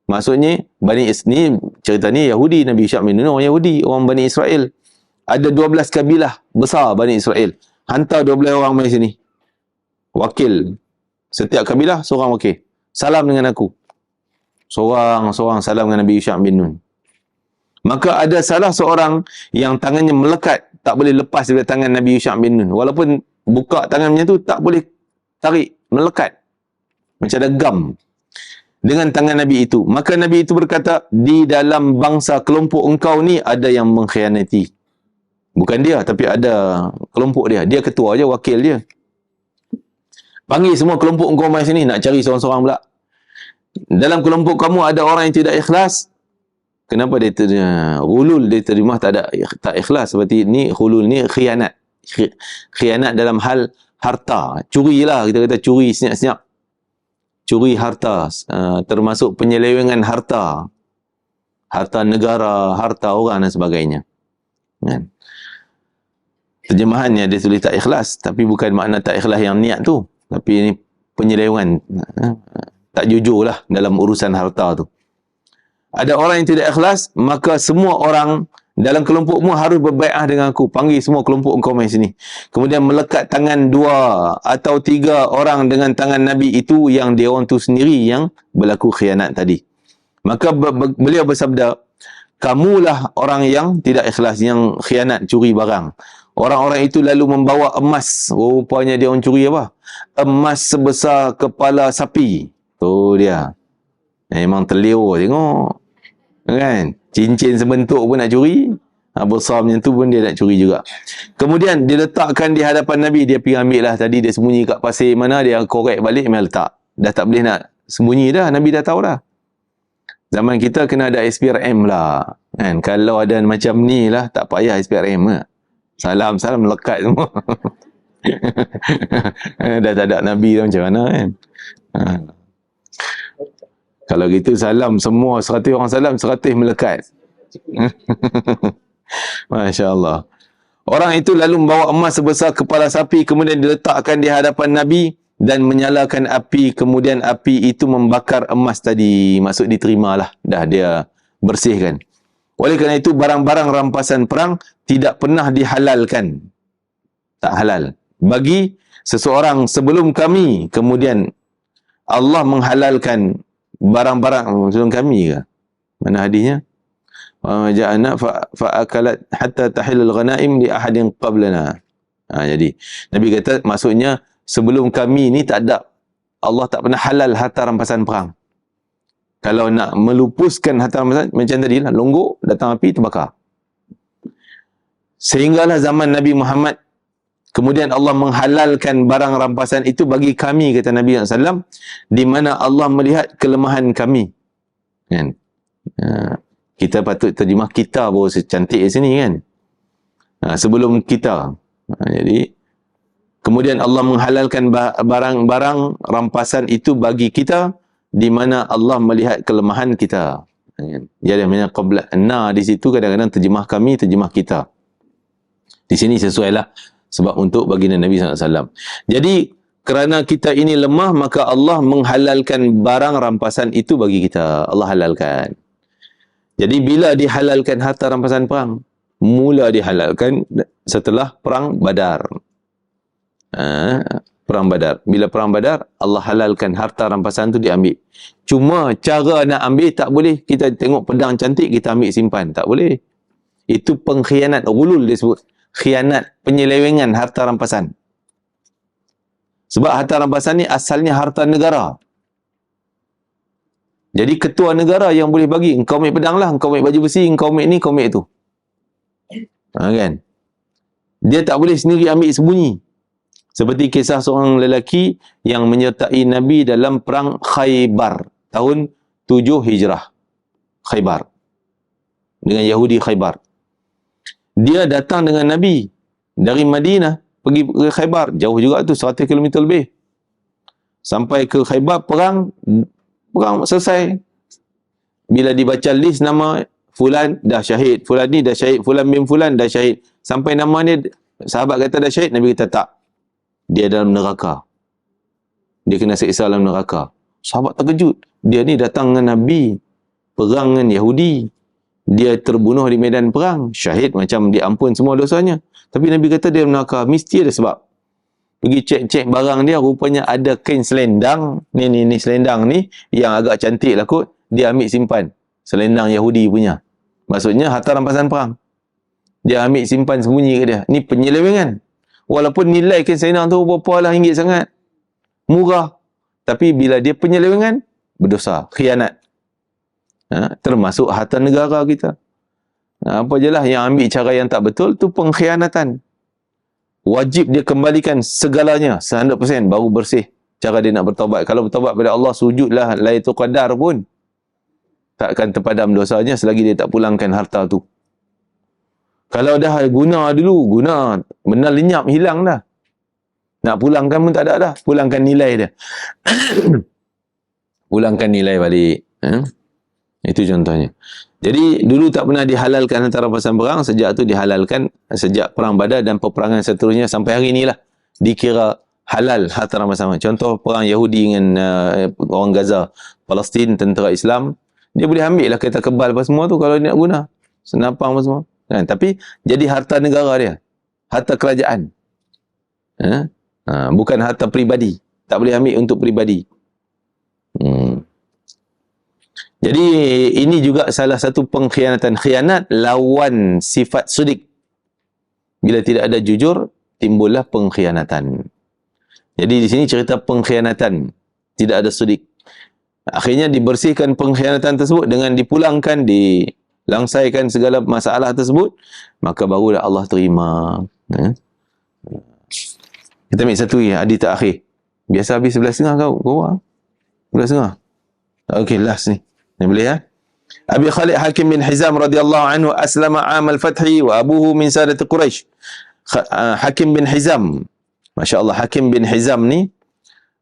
Maksudnya, ni cerita ni Yahudi, Nabi Yusha' bin Nun orang Yahudi, orang Bani Israel. Ada 12 kabilah besar Bani Israel. Hantar 12 orang mari sini. Wakil. Setiap kabilah seorang wakil. Salam dengan aku. Seorang salam dengan Nabi Yusha' bin Nun. Maka ada salah seorang yang tangannya melekat, tak boleh lepas daripada tangan Nabi Yusha' bin Nun. Walaupun buka tangannya tu, tak boleh tarik, melekat. Macam ada gam dengan tangan Nabi itu. Maka Nabi itu berkata, di dalam bangsa kelompok engkau ni ada yang mengkhianati. Bukan dia, tapi ada kelompok dia. Dia ketua je, wakil dia. Panggil semua kelompok engkau mai sini, nak cari seorang-seorang pula. Dalam kelompok kamu ada orang yang tidak ikhlas. Kenapa dia hulul dia terima tak ikhlas? Seperti ni hulul ni khianat. Khianat dalam hal harta. Curilah, kita kata curi senyap-senyap. Curi harta, termasuk penyelewengan harta. Harta negara, harta orang dan sebagainya. Kan? Terjemahannya dia tulis tak ikhlas, tapi bukan makna tak ikhlas yang niat tu. Tapi ini penyelewengan. Tak jujur lah dalam urusan harta tu. Ada orang yang tidak ikhlas, maka semua orang dalam kelompokmu harus berbai'ah dengan aku. Panggil semua kelompok engkau mai sini. Kemudian melekat tangan 2 atau 3 orang dengan tangan Nabi itu, yang dia orang tu sendiri yang berlaku khianat tadi. Maka beliau bersabda, kamulah orang yang tidak ikhlas, yang khianat, curi barang. Orang-orang itu lalu membawa emas. Rupanya dia orang curi apa? Emas sebesar kepala sapi. Tu dia. Memang terliur tengok. Kan? Cincin sebentuk pun nak curi. Besar macam tu pun dia nak curi juga. Kemudian diletakkan di hadapan Nabi. Dia pergi ambil lah tadi. Dia sembunyi kat pasir mana. Dia korek balik, dia letak. Dah tak boleh nak sembunyi dah. Nabi dah tahu dah. Zaman kita kena ada SPRM lah. Kan? Kalau ada macam ni lah, tak payah SPRM lah. Salam melekat semua. Dah tak ada Nabi dah, macam mana kan? Kalau gitu salam semua 100 orang salam, 100 melekat. Masya Allah. Orang itu lalu membawa emas sebesar kepala sapi, kemudian diletakkan di hadapan Nabi dan menyalakan api, kemudian api itu membakar emas tadi. Maksud diterimalah, dah dia bersihkan. Oleh kerana itu barang-barang rampasan perang tidak pernah dihalalkan. Tak halal bagi seseorang sebelum kami. Kemudian Allah menghalalkan barang-barang sebelum kami ke? Mana hadisnya? Ja'ana fa'akalat hatta tahillul ghanaim li ahadin qablana. Jadi Nabi kata maksudnya sebelum kami ni tak ada, Allah tak pernah halal harta rampasan perang. Kalau nak melupuskan harta rampasan, macam tadi lah, longgok, datang api, terbakar. Sehinggalah zaman Nabi Muhammad, kemudian Allah menghalalkan barang rampasan itu bagi kami, kata Nabi SAW, di mana Allah melihat kelemahan kami. Kan? Kita patut terjemah kita baru secantik di sini kan. Sebelum kita. Jadi, kemudian Allah menghalalkan barang-barang rampasan itu bagi kita, di mana Allah melihat kelemahan kita. Jadi, namanya qabla anna di situ kadang-kadang terjemah kami, terjemah kita. Di sini sesuai lah. Sebab untuk baginda Nabi SAW. Jadi, kerana kita ini lemah, maka Allah menghalalkan barang rampasan itu bagi kita. Allah halalkan. Jadi, bila dihalalkan harta rampasan perang? Mula dihalalkan setelah perang Badar. Perang Badar. Bila perang Badar, Allah halalkan harta rampasan tu diambil. Cuma cara nak ambil tak boleh. Kita tengok pedang cantik, kita ambil simpan. Tak boleh. Itu pengkhianat. Ghulul disebut. Khianat, penyelewengan harta rampasan. Sebab harta rampasan ni asalnya harta negara. Jadi ketua negara yang boleh bagi. Engkau ambil pedang lah, engkau ambil baju besi, engkau ambil ni, engkau ambil tu. Kan? Dia tak boleh sendiri ambil sembunyi. Seperti kisah seorang lelaki yang menyertai Nabi dalam perang Khaybar. Tahun 7 Hijrah. Khaybar. Dengan Yahudi Khaybar. Dia datang dengan Nabi dari Madinah pergi ke Khaybar. Jauh juga tu, 100 km lebih. Sampai ke Khaybar, perang selesai. Bila dibaca list nama Fulan dah syahid, Fulan ni dah syahid, Fulan bin Fulan dah syahid. Sampai nama ni, sahabat kata dah syahid, Nabi kata tak. Dia dalam neraka. Dia kena siksa dalam neraka. Sahabat terkejut. Dia ni datang dengan Nabi. Perang dengan Yahudi. Dia terbunuh di medan perang. Syahid macam diampun semua dosanya. Tapi Nabi kata dia neraka. Mesti ada sebab. Pergi cek-cek barang dia. Rupanya ada kain selendang. Ni selendang ni. Yang agak cantik lah kot. Dia ambil simpan. Selendang Yahudi punya. Maksudnya harta rampasan perang. Dia ambil simpan sembunyi ke dia. Ni penyelewengan. Walaupun nilai kain selendang tu berapa lah ringgit sangat. Murah. Tapi bila dia penyelewengan, berdosa. Khianat. Termasuk harta negara kita. Apa je lah yang ambil cara yang tak betul, tu pengkhianatan. Wajib dia kembalikan segalanya, 100%, baru bersih. Cara dia nak bertaubat. Kalau bertaubat pada Allah, sujudlah Lailatul Qadar pun. Takkan terpadam dosanya selagi dia tak pulangkan harta tu. Kalau dah guna dulu, guna. Benar lenyap, hilang dah. Nak pulangkan pun tak ada dah. Pulangkan nilai dia. Pulangkan nilai balik. Itu contohnya. Jadi, dulu tak pernah dihalalkan antara rampasan perang. Sejak tu dihalalkan. Sejak perang Badar dan peperangan seterusnya. Sampai hari inilah. Dikira halal harta rampasan. Contoh perang Yahudi dengan orang Gaza. Palestin, tentera Islam. Dia boleh ambil lah kereta kebal apa semua tu kalau dia nak guna. Senapang apa semua. Kan? Tapi jadi harta negara dia. Harta kerajaan. Bukan harta peribadi. Tak boleh ambil untuk peribadi. Jadi ini juga salah satu pengkhianatan. Khianat lawan sifat sidik. Bila tidak ada jujur, timbullah pengkhianatan. Jadi di sini cerita pengkhianatan. Tidak ada sidik. Akhirnya dibersihkan pengkhianatan tersebut dengan dipulangkan, dilangsaikan segala masalah tersebut, maka barulah Allah terima. Kita ambil satu lagi, hadis terakhir. Biasa habis 11.30 kau. Kau 11.30. Okey, last ni. Ni boleh ya? Abi Khalid Hakim bin Hizam radhiyallahu anhu aslama amal fathi wa abuhu min sadat Quraisy. Hakim bin Hizam. Masya-Allah, Hakim bin Hizam ni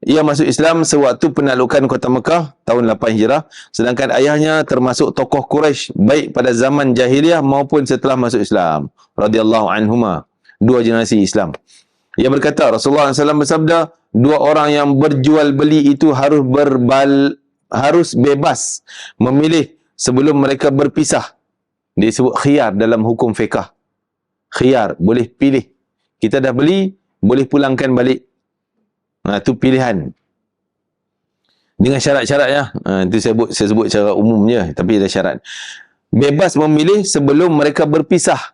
ia masuk Islam sewaktu penaklukan kota Mekah tahun 8 Hijrah, sedangkan ayahnya termasuk tokoh Quraisy baik pada zaman jahiliyah maupun setelah masuk Islam. Radhiyallahu anhuma, dua generasi Islam. Ia berkata, Rasulullah SAW bersabda, dua orang yang berjual beli itu harus bebas memilih sebelum mereka berpisah. Disebut khiyar dalam hukum fiqh. Khiyar, boleh pilih. Kita dah beli, boleh pulangkan balik. Itu pilihan. Dengan syarat-syaratnya. Itu saya sebut secara umum je, tapi ada syarat. Bebas memilih sebelum mereka berpisah.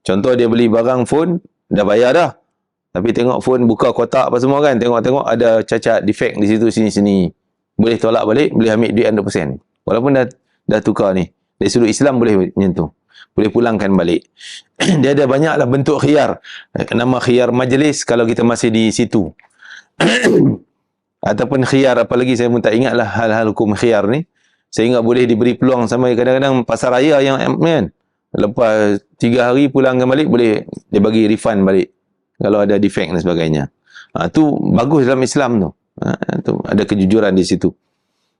Contoh dia beli barang phone, dah bayar dah. Tapi tengok phone buka kotak apa semua kan. Tengok-tengok ada cacat, defect di situ, sini-sini. Boleh tolak balik, boleh ambil duit 100%. Walaupun dah tukar ni. Dari sudut Islam boleh menyentuh. Boleh pulangkan balik. Dia ada banyaklah bentuk khiyar. Nama khiyar majlis kalau kita masih di situ. Ataupun khiyar, apalagi saya pun tak ingatlah hal-hal hukum khiyar ni. Sehingga boleh diberi peluang sampai kadang-kadang pasar raya yang kan. Lepas 3 hari pulangkan balik, boleh dia bagi refund balik. Kalau ada defect dan sebagainya. Tu bagus dalam Islam tu. Tu ada kejujuran di situ.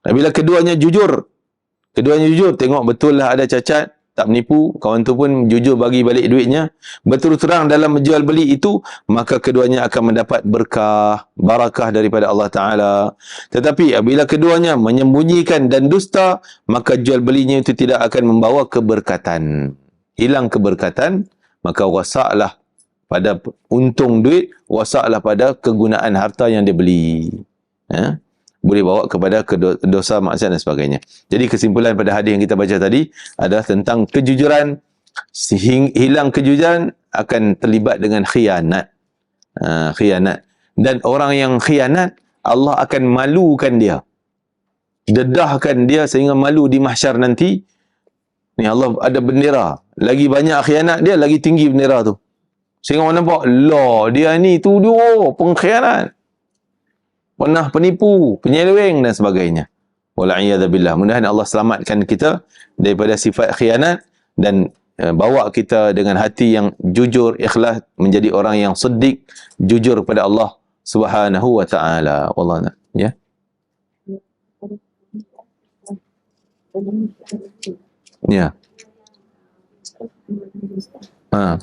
Bila keduanya jujur, tengok betul lah ada cacat, tak menipu, kawan tu pun jujur bagi balik duitnya, berterus terang dalam menjual beli itu, maka keduanya akan mendapat berkah, barakah daripada Allah Ta'ala. Tetapi apabila keduanya menyembunyikan dan dusta, maka jual belinya itu tidak akan membawa keberkatan. Hilang keberkatan, maka wasaklah pada untung duit, wasaklah pada kegunaan harta yang dia beli. Boleh bawa kepada dosa, maksiat dan sebagainya. Jadi kesimpulan pada hadis yang kita baca tadi adalah tentang kejujuran. Hilang kejujuran akan terlibat dengan khianat. Khianat. Dan orang yang khianat, Allah akan malukan dia. Dedahkan dia sehingga malu di mahsyar nanti. Ni Allah ada bendera. Lagi banyak khianat dia, lagi tinggi bendera tu. Sehingga orang nampak, lah dia ni tu dia pengkhianat. Pernah penipu, penyeleweng dan sebagainya. Wal'iyadzubillah. Mudah-mudahan Allah selamatkan kita daripada sifat khianat dan bawa kita dengan hati yang jujur, ikhlas, menjadi orang yang siddiq, jujur kepada Allah Subhanahu wa ta'ala. Wallah, ya. Ya. Ya.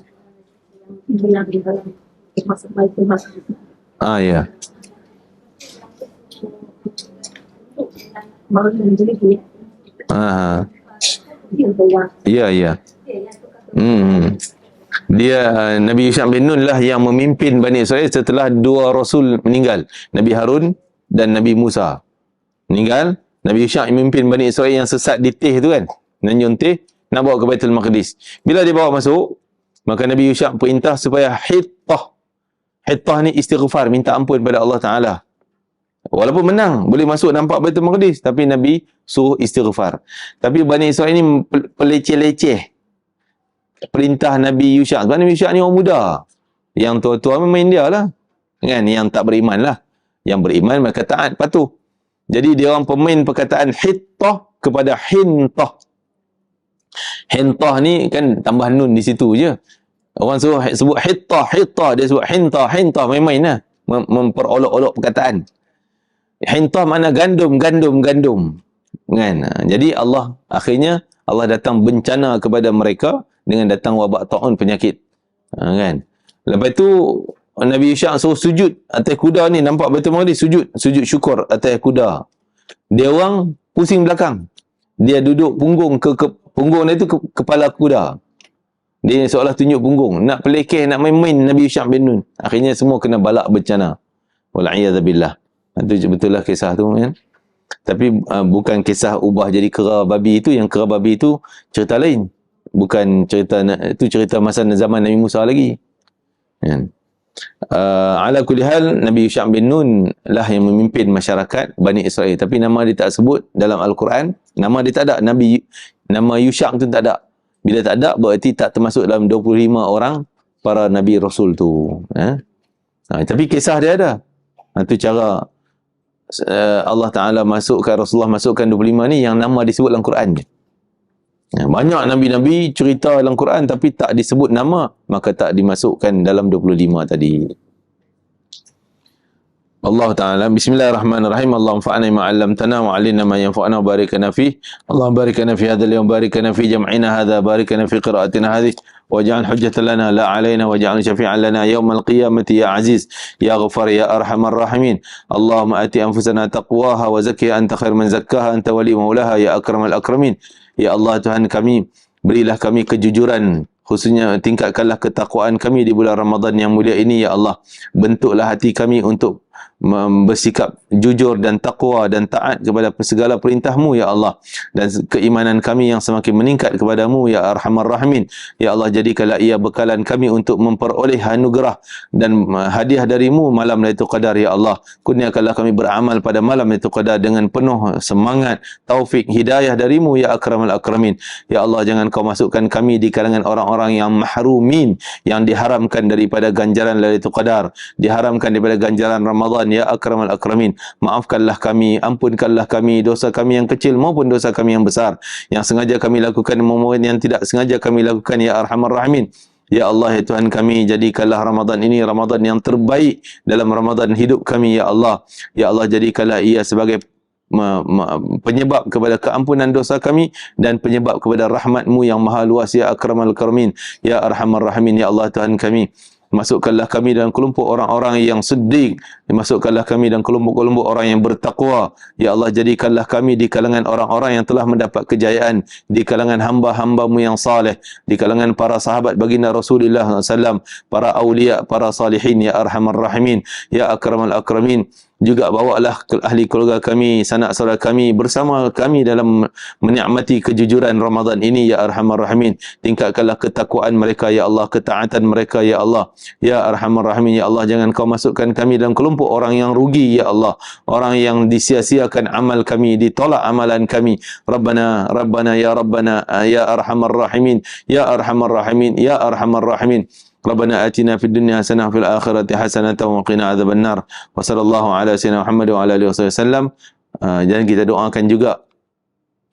Ya. Dia Nabi Yusha bin Nun lah yang memimpin Bani Israel setelah 2 Rasul meninggal. Nabi Harun dan Nabi Musa meninggal. Nabi Yusha memimpin Bani Israel yang sesat di teh tu kan. Nanjung teh, nak bawa ke Baitul Maqdis. Bila dia bawa masuk, maka Nabi Yusha perintah supaya hittah. Hittah ni istighfar, minta ampun pada Allah Ta'ala. Walaupun menang, boleh masuk nampak Baitul Maqdis, tapi Nabi suruh istighfar. Tapi Bani Israel ni peleceh-leceh perintah Nabi Yusha. Sebab Nabi Yusha ni orang muda. Yang tua-tua main dia lah. Kan? Yang tak beriman lah. Yang beriman mereka taat, patuh. Jadi dia orang pemain perkataan hittah kepada hintah. Hintah ni kan tambah nun di situ je. Orang suruh sebut hittah, dia sebut hintah, main-main lah. Memperolok-olok perkataan. Hintah mana gandum. Kan? Jadi akhirnya Allah datang bencana kepada mereka dengan datang wabak taun, penyakit. Kan? Lepas tu Nabi Yusha suruh sujud atas kuda ni, nampak Baitul Maqdis, sujud syukur atas kuda. Dia orang pusing belakang. Dia duduk punggung punggung dia tu kepala kuda. Dia seolah tunjuk punggung, nak pelekeh, nak main-main Nabi Yusha bin Nun. Akhirnya semua kena balak bencana. Wal'iyadzubillah. Itu betullah kisah tu kan. Tapi bukan kisah ubah jadi kera babi itu. Yang kera babi itu cerita lain. Bukan cerita, itu cerita masa zaman Nabi Musa lagi. Kan? Ala kulli hal, Nabi Yusha bin Nun lah yang memimpin masyarakat Bani Israel. Tapi nama dia tak sebut dalam Al-Quran. Nama dia tak ada. Nama Yusha tu tak ada. Bila tak ada, berarti tak termasuk dalam 25 orang para Nabi Rasul tu. Tapi kisah dia ada. Itu cara Allah Ta'ala Rasulullah masukkan 25 ni yang nama disebut dalam Quran je. Banyak Nabi-Nabi cerita dalam Quran tapi tak disebut nama, maka tak dimasukkan dalam 25 tadi. Allah Ta'ala, bismillahirrahmanirrahim. Allahumma fa'ana ma 'allamtana wa 'allimna ma yanfa'una wa barik lana fi. Allahumma barik lana fi hadzal yawm, barik lana fi jam'ina hadza, barik lana fi qira'atina hadhihi, waj'al hujjatan lana la 'alaina waj'al syafi'an lana yawmal qiyamati ya aziz ya ghafar ya arhamar rahimin. Allahumma ati anfusana taqwaha wa zakkiha anta khair man zakkaha anta wali maulaha ya akramal akramin. Ya Allah Tuhan kami, berilah kami kejujuran, khususnya tingkatkanlah ketakwaan kami di bulan Ramadan yang mulia ini ya Allah. Bentuklah hati kami untuk bersikap jujur dan taqwa dan taat kepada segala perintah-Mu ya Allah, dan keimanan kami yang semakin meningkat kepadamu ya Arhamar Rahimin. Ya Allah, jadikanlah ia bekalan kami untuk memperoleh anugerah dan hadiah darimu malam Lailatul Qadar ya Allah. Kurniakanlah kami beramal pada malam Lailatul Qadar dengan penuh semangat, taufik, hidayah darimu ya Akramal Akramin. Ya Allah, jangan kau masukkan kami di kalangan orang-orang yang mahrumin, yang diharamkan daripada ganjaran Lailatul Qadar, diharamkan daripada ganjaran Ramadan ya Akramal Akramin. Maafkanlah kami, ampunkanlah kami dosa kami yang kecil maupun dosa kami yang besar, yang sengaja kami lakukan maupun yang tidak sengaja kami lakukan ya Arhamar Rahimin. Ya Allah, ya Tuhan kami, jadikanlah Ramadan ini Ramadan yang terbaik dalam Ramadan hidup kami ya Allah. Ya Allah, jadikanlah ia sebagai penyebab kepada keampunan dosa kami dan penyebab kepada rahmat-Mu yang maha luas ya Akramal Akramin, ya Arhamar Rahimin. Ya Allah, Tuhan kami, masukkanlah kami dalam kelompok orang-orang yang siddiq, masukkanlah kami dalam kelompok-kelompok orang yang bertakwa. Ya Allah, jadikanlah kami di kalangan orang-orang yang telah mendapat kejayaan, di kalangan hamba-hamba-Mu yang saleh, di kalangan para sahabat baginda Rasulullah SAW, para awliya, para salihin ya Arhamar Rahimin, ya Akramal Akramin. Juga bawalah ahli keluarga kami, sanak saudara kami bersama kami dalam menikmati kejujuran Ramadan ini ya Arhamar Rahimin. Tingkatkanlah ketakwaan mereka ya Allah, ketaatan mereka ya Allah, ya Arhamar Rahimin. Ya Allah, jangan kau masukkan kami dalam kelompok orang yang rugi ya Allah, orang yang disia-siakan amal kami, ditolak amalan kami. Rabbana ya Rabbana ya Arhamar Rahimin, ya Arhamar Rahimin, ya Arhamar Rahimin. Rabbana atina fid dunya hasanah wa fil akhirati hasanah wa qina adzabannar. Wa sallallahu ala sayyidina Muhammad wa ala alihi wasallam. Dan kita doakan juga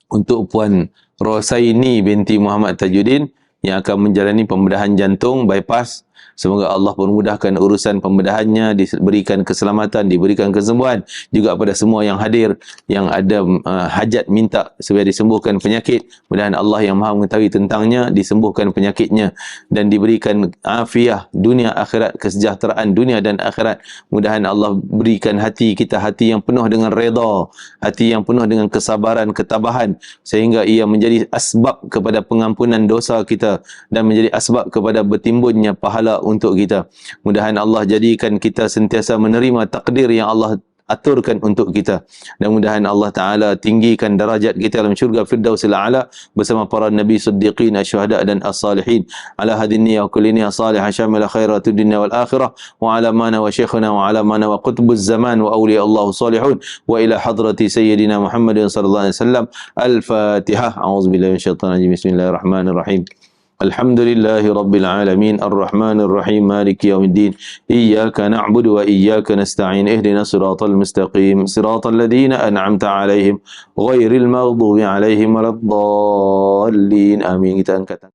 untuk Puan Rosaini binti Muhammad Tajuddin yang akan menjalani pembedahan jantung bypass. Semoga Allah memudahkan urusan pembedahannya, diberikan keselamatan, diberikan kesembuhan. Juga pada semua yang hadir, yang ada hajat minta supaya disembuhkan penyakit. Mudah-mudahan Allah yang maha mengetahui tentangnya, disembuhkan penyakitnya dan diberikan afiah dunia akhirat, kesejahteraan dunia dan akhirat. Mudah-mudahan Allah berikan hati kita hati yang penuh dengan redha, hati yang penuh dengan kesabaran, ketabahan, sehingga ia menjadi asbab kepada pengampunan dosa kita dan menjadi asbab kepada bertimbunnya pahala untuk kita. Mudah-mudahan Allah jadikan kita sentiasa menerima takdir yang Allah aturkan untuk kita, dan mudah-mudahan Allah Ta'ala tinggikan darajat kita dalam syurga Firdausil A'la bersama para Nabi Siddiqin, Syuhada dan As-Salihin. Ala hadin niyya wa kulli niyya salihah syamila khairatud dunya wal akhirah wa ala mana wa syekhuna wa ala mana wa qutbuz zaman wa awliya Allah salihun wa ila hadrati Sayyidina Muhammadin sallallahu alaihi wasallam. Al-Fatihah. A'udzubillahi minasyaitonir rajim. Bismillahirrahmanirrahim. Alhamdulillahi Rabbil Alamin Ar-Rahmanir Rahim Maliki Yawmiddin Iyyaka na'budu wa iyyaka nasta'in Ihdinas siratal mustaqim Siratal ladzina an'amta 'alaihim ghairil maghdubi 'alaihim waladdallin. Amin. Kita angkat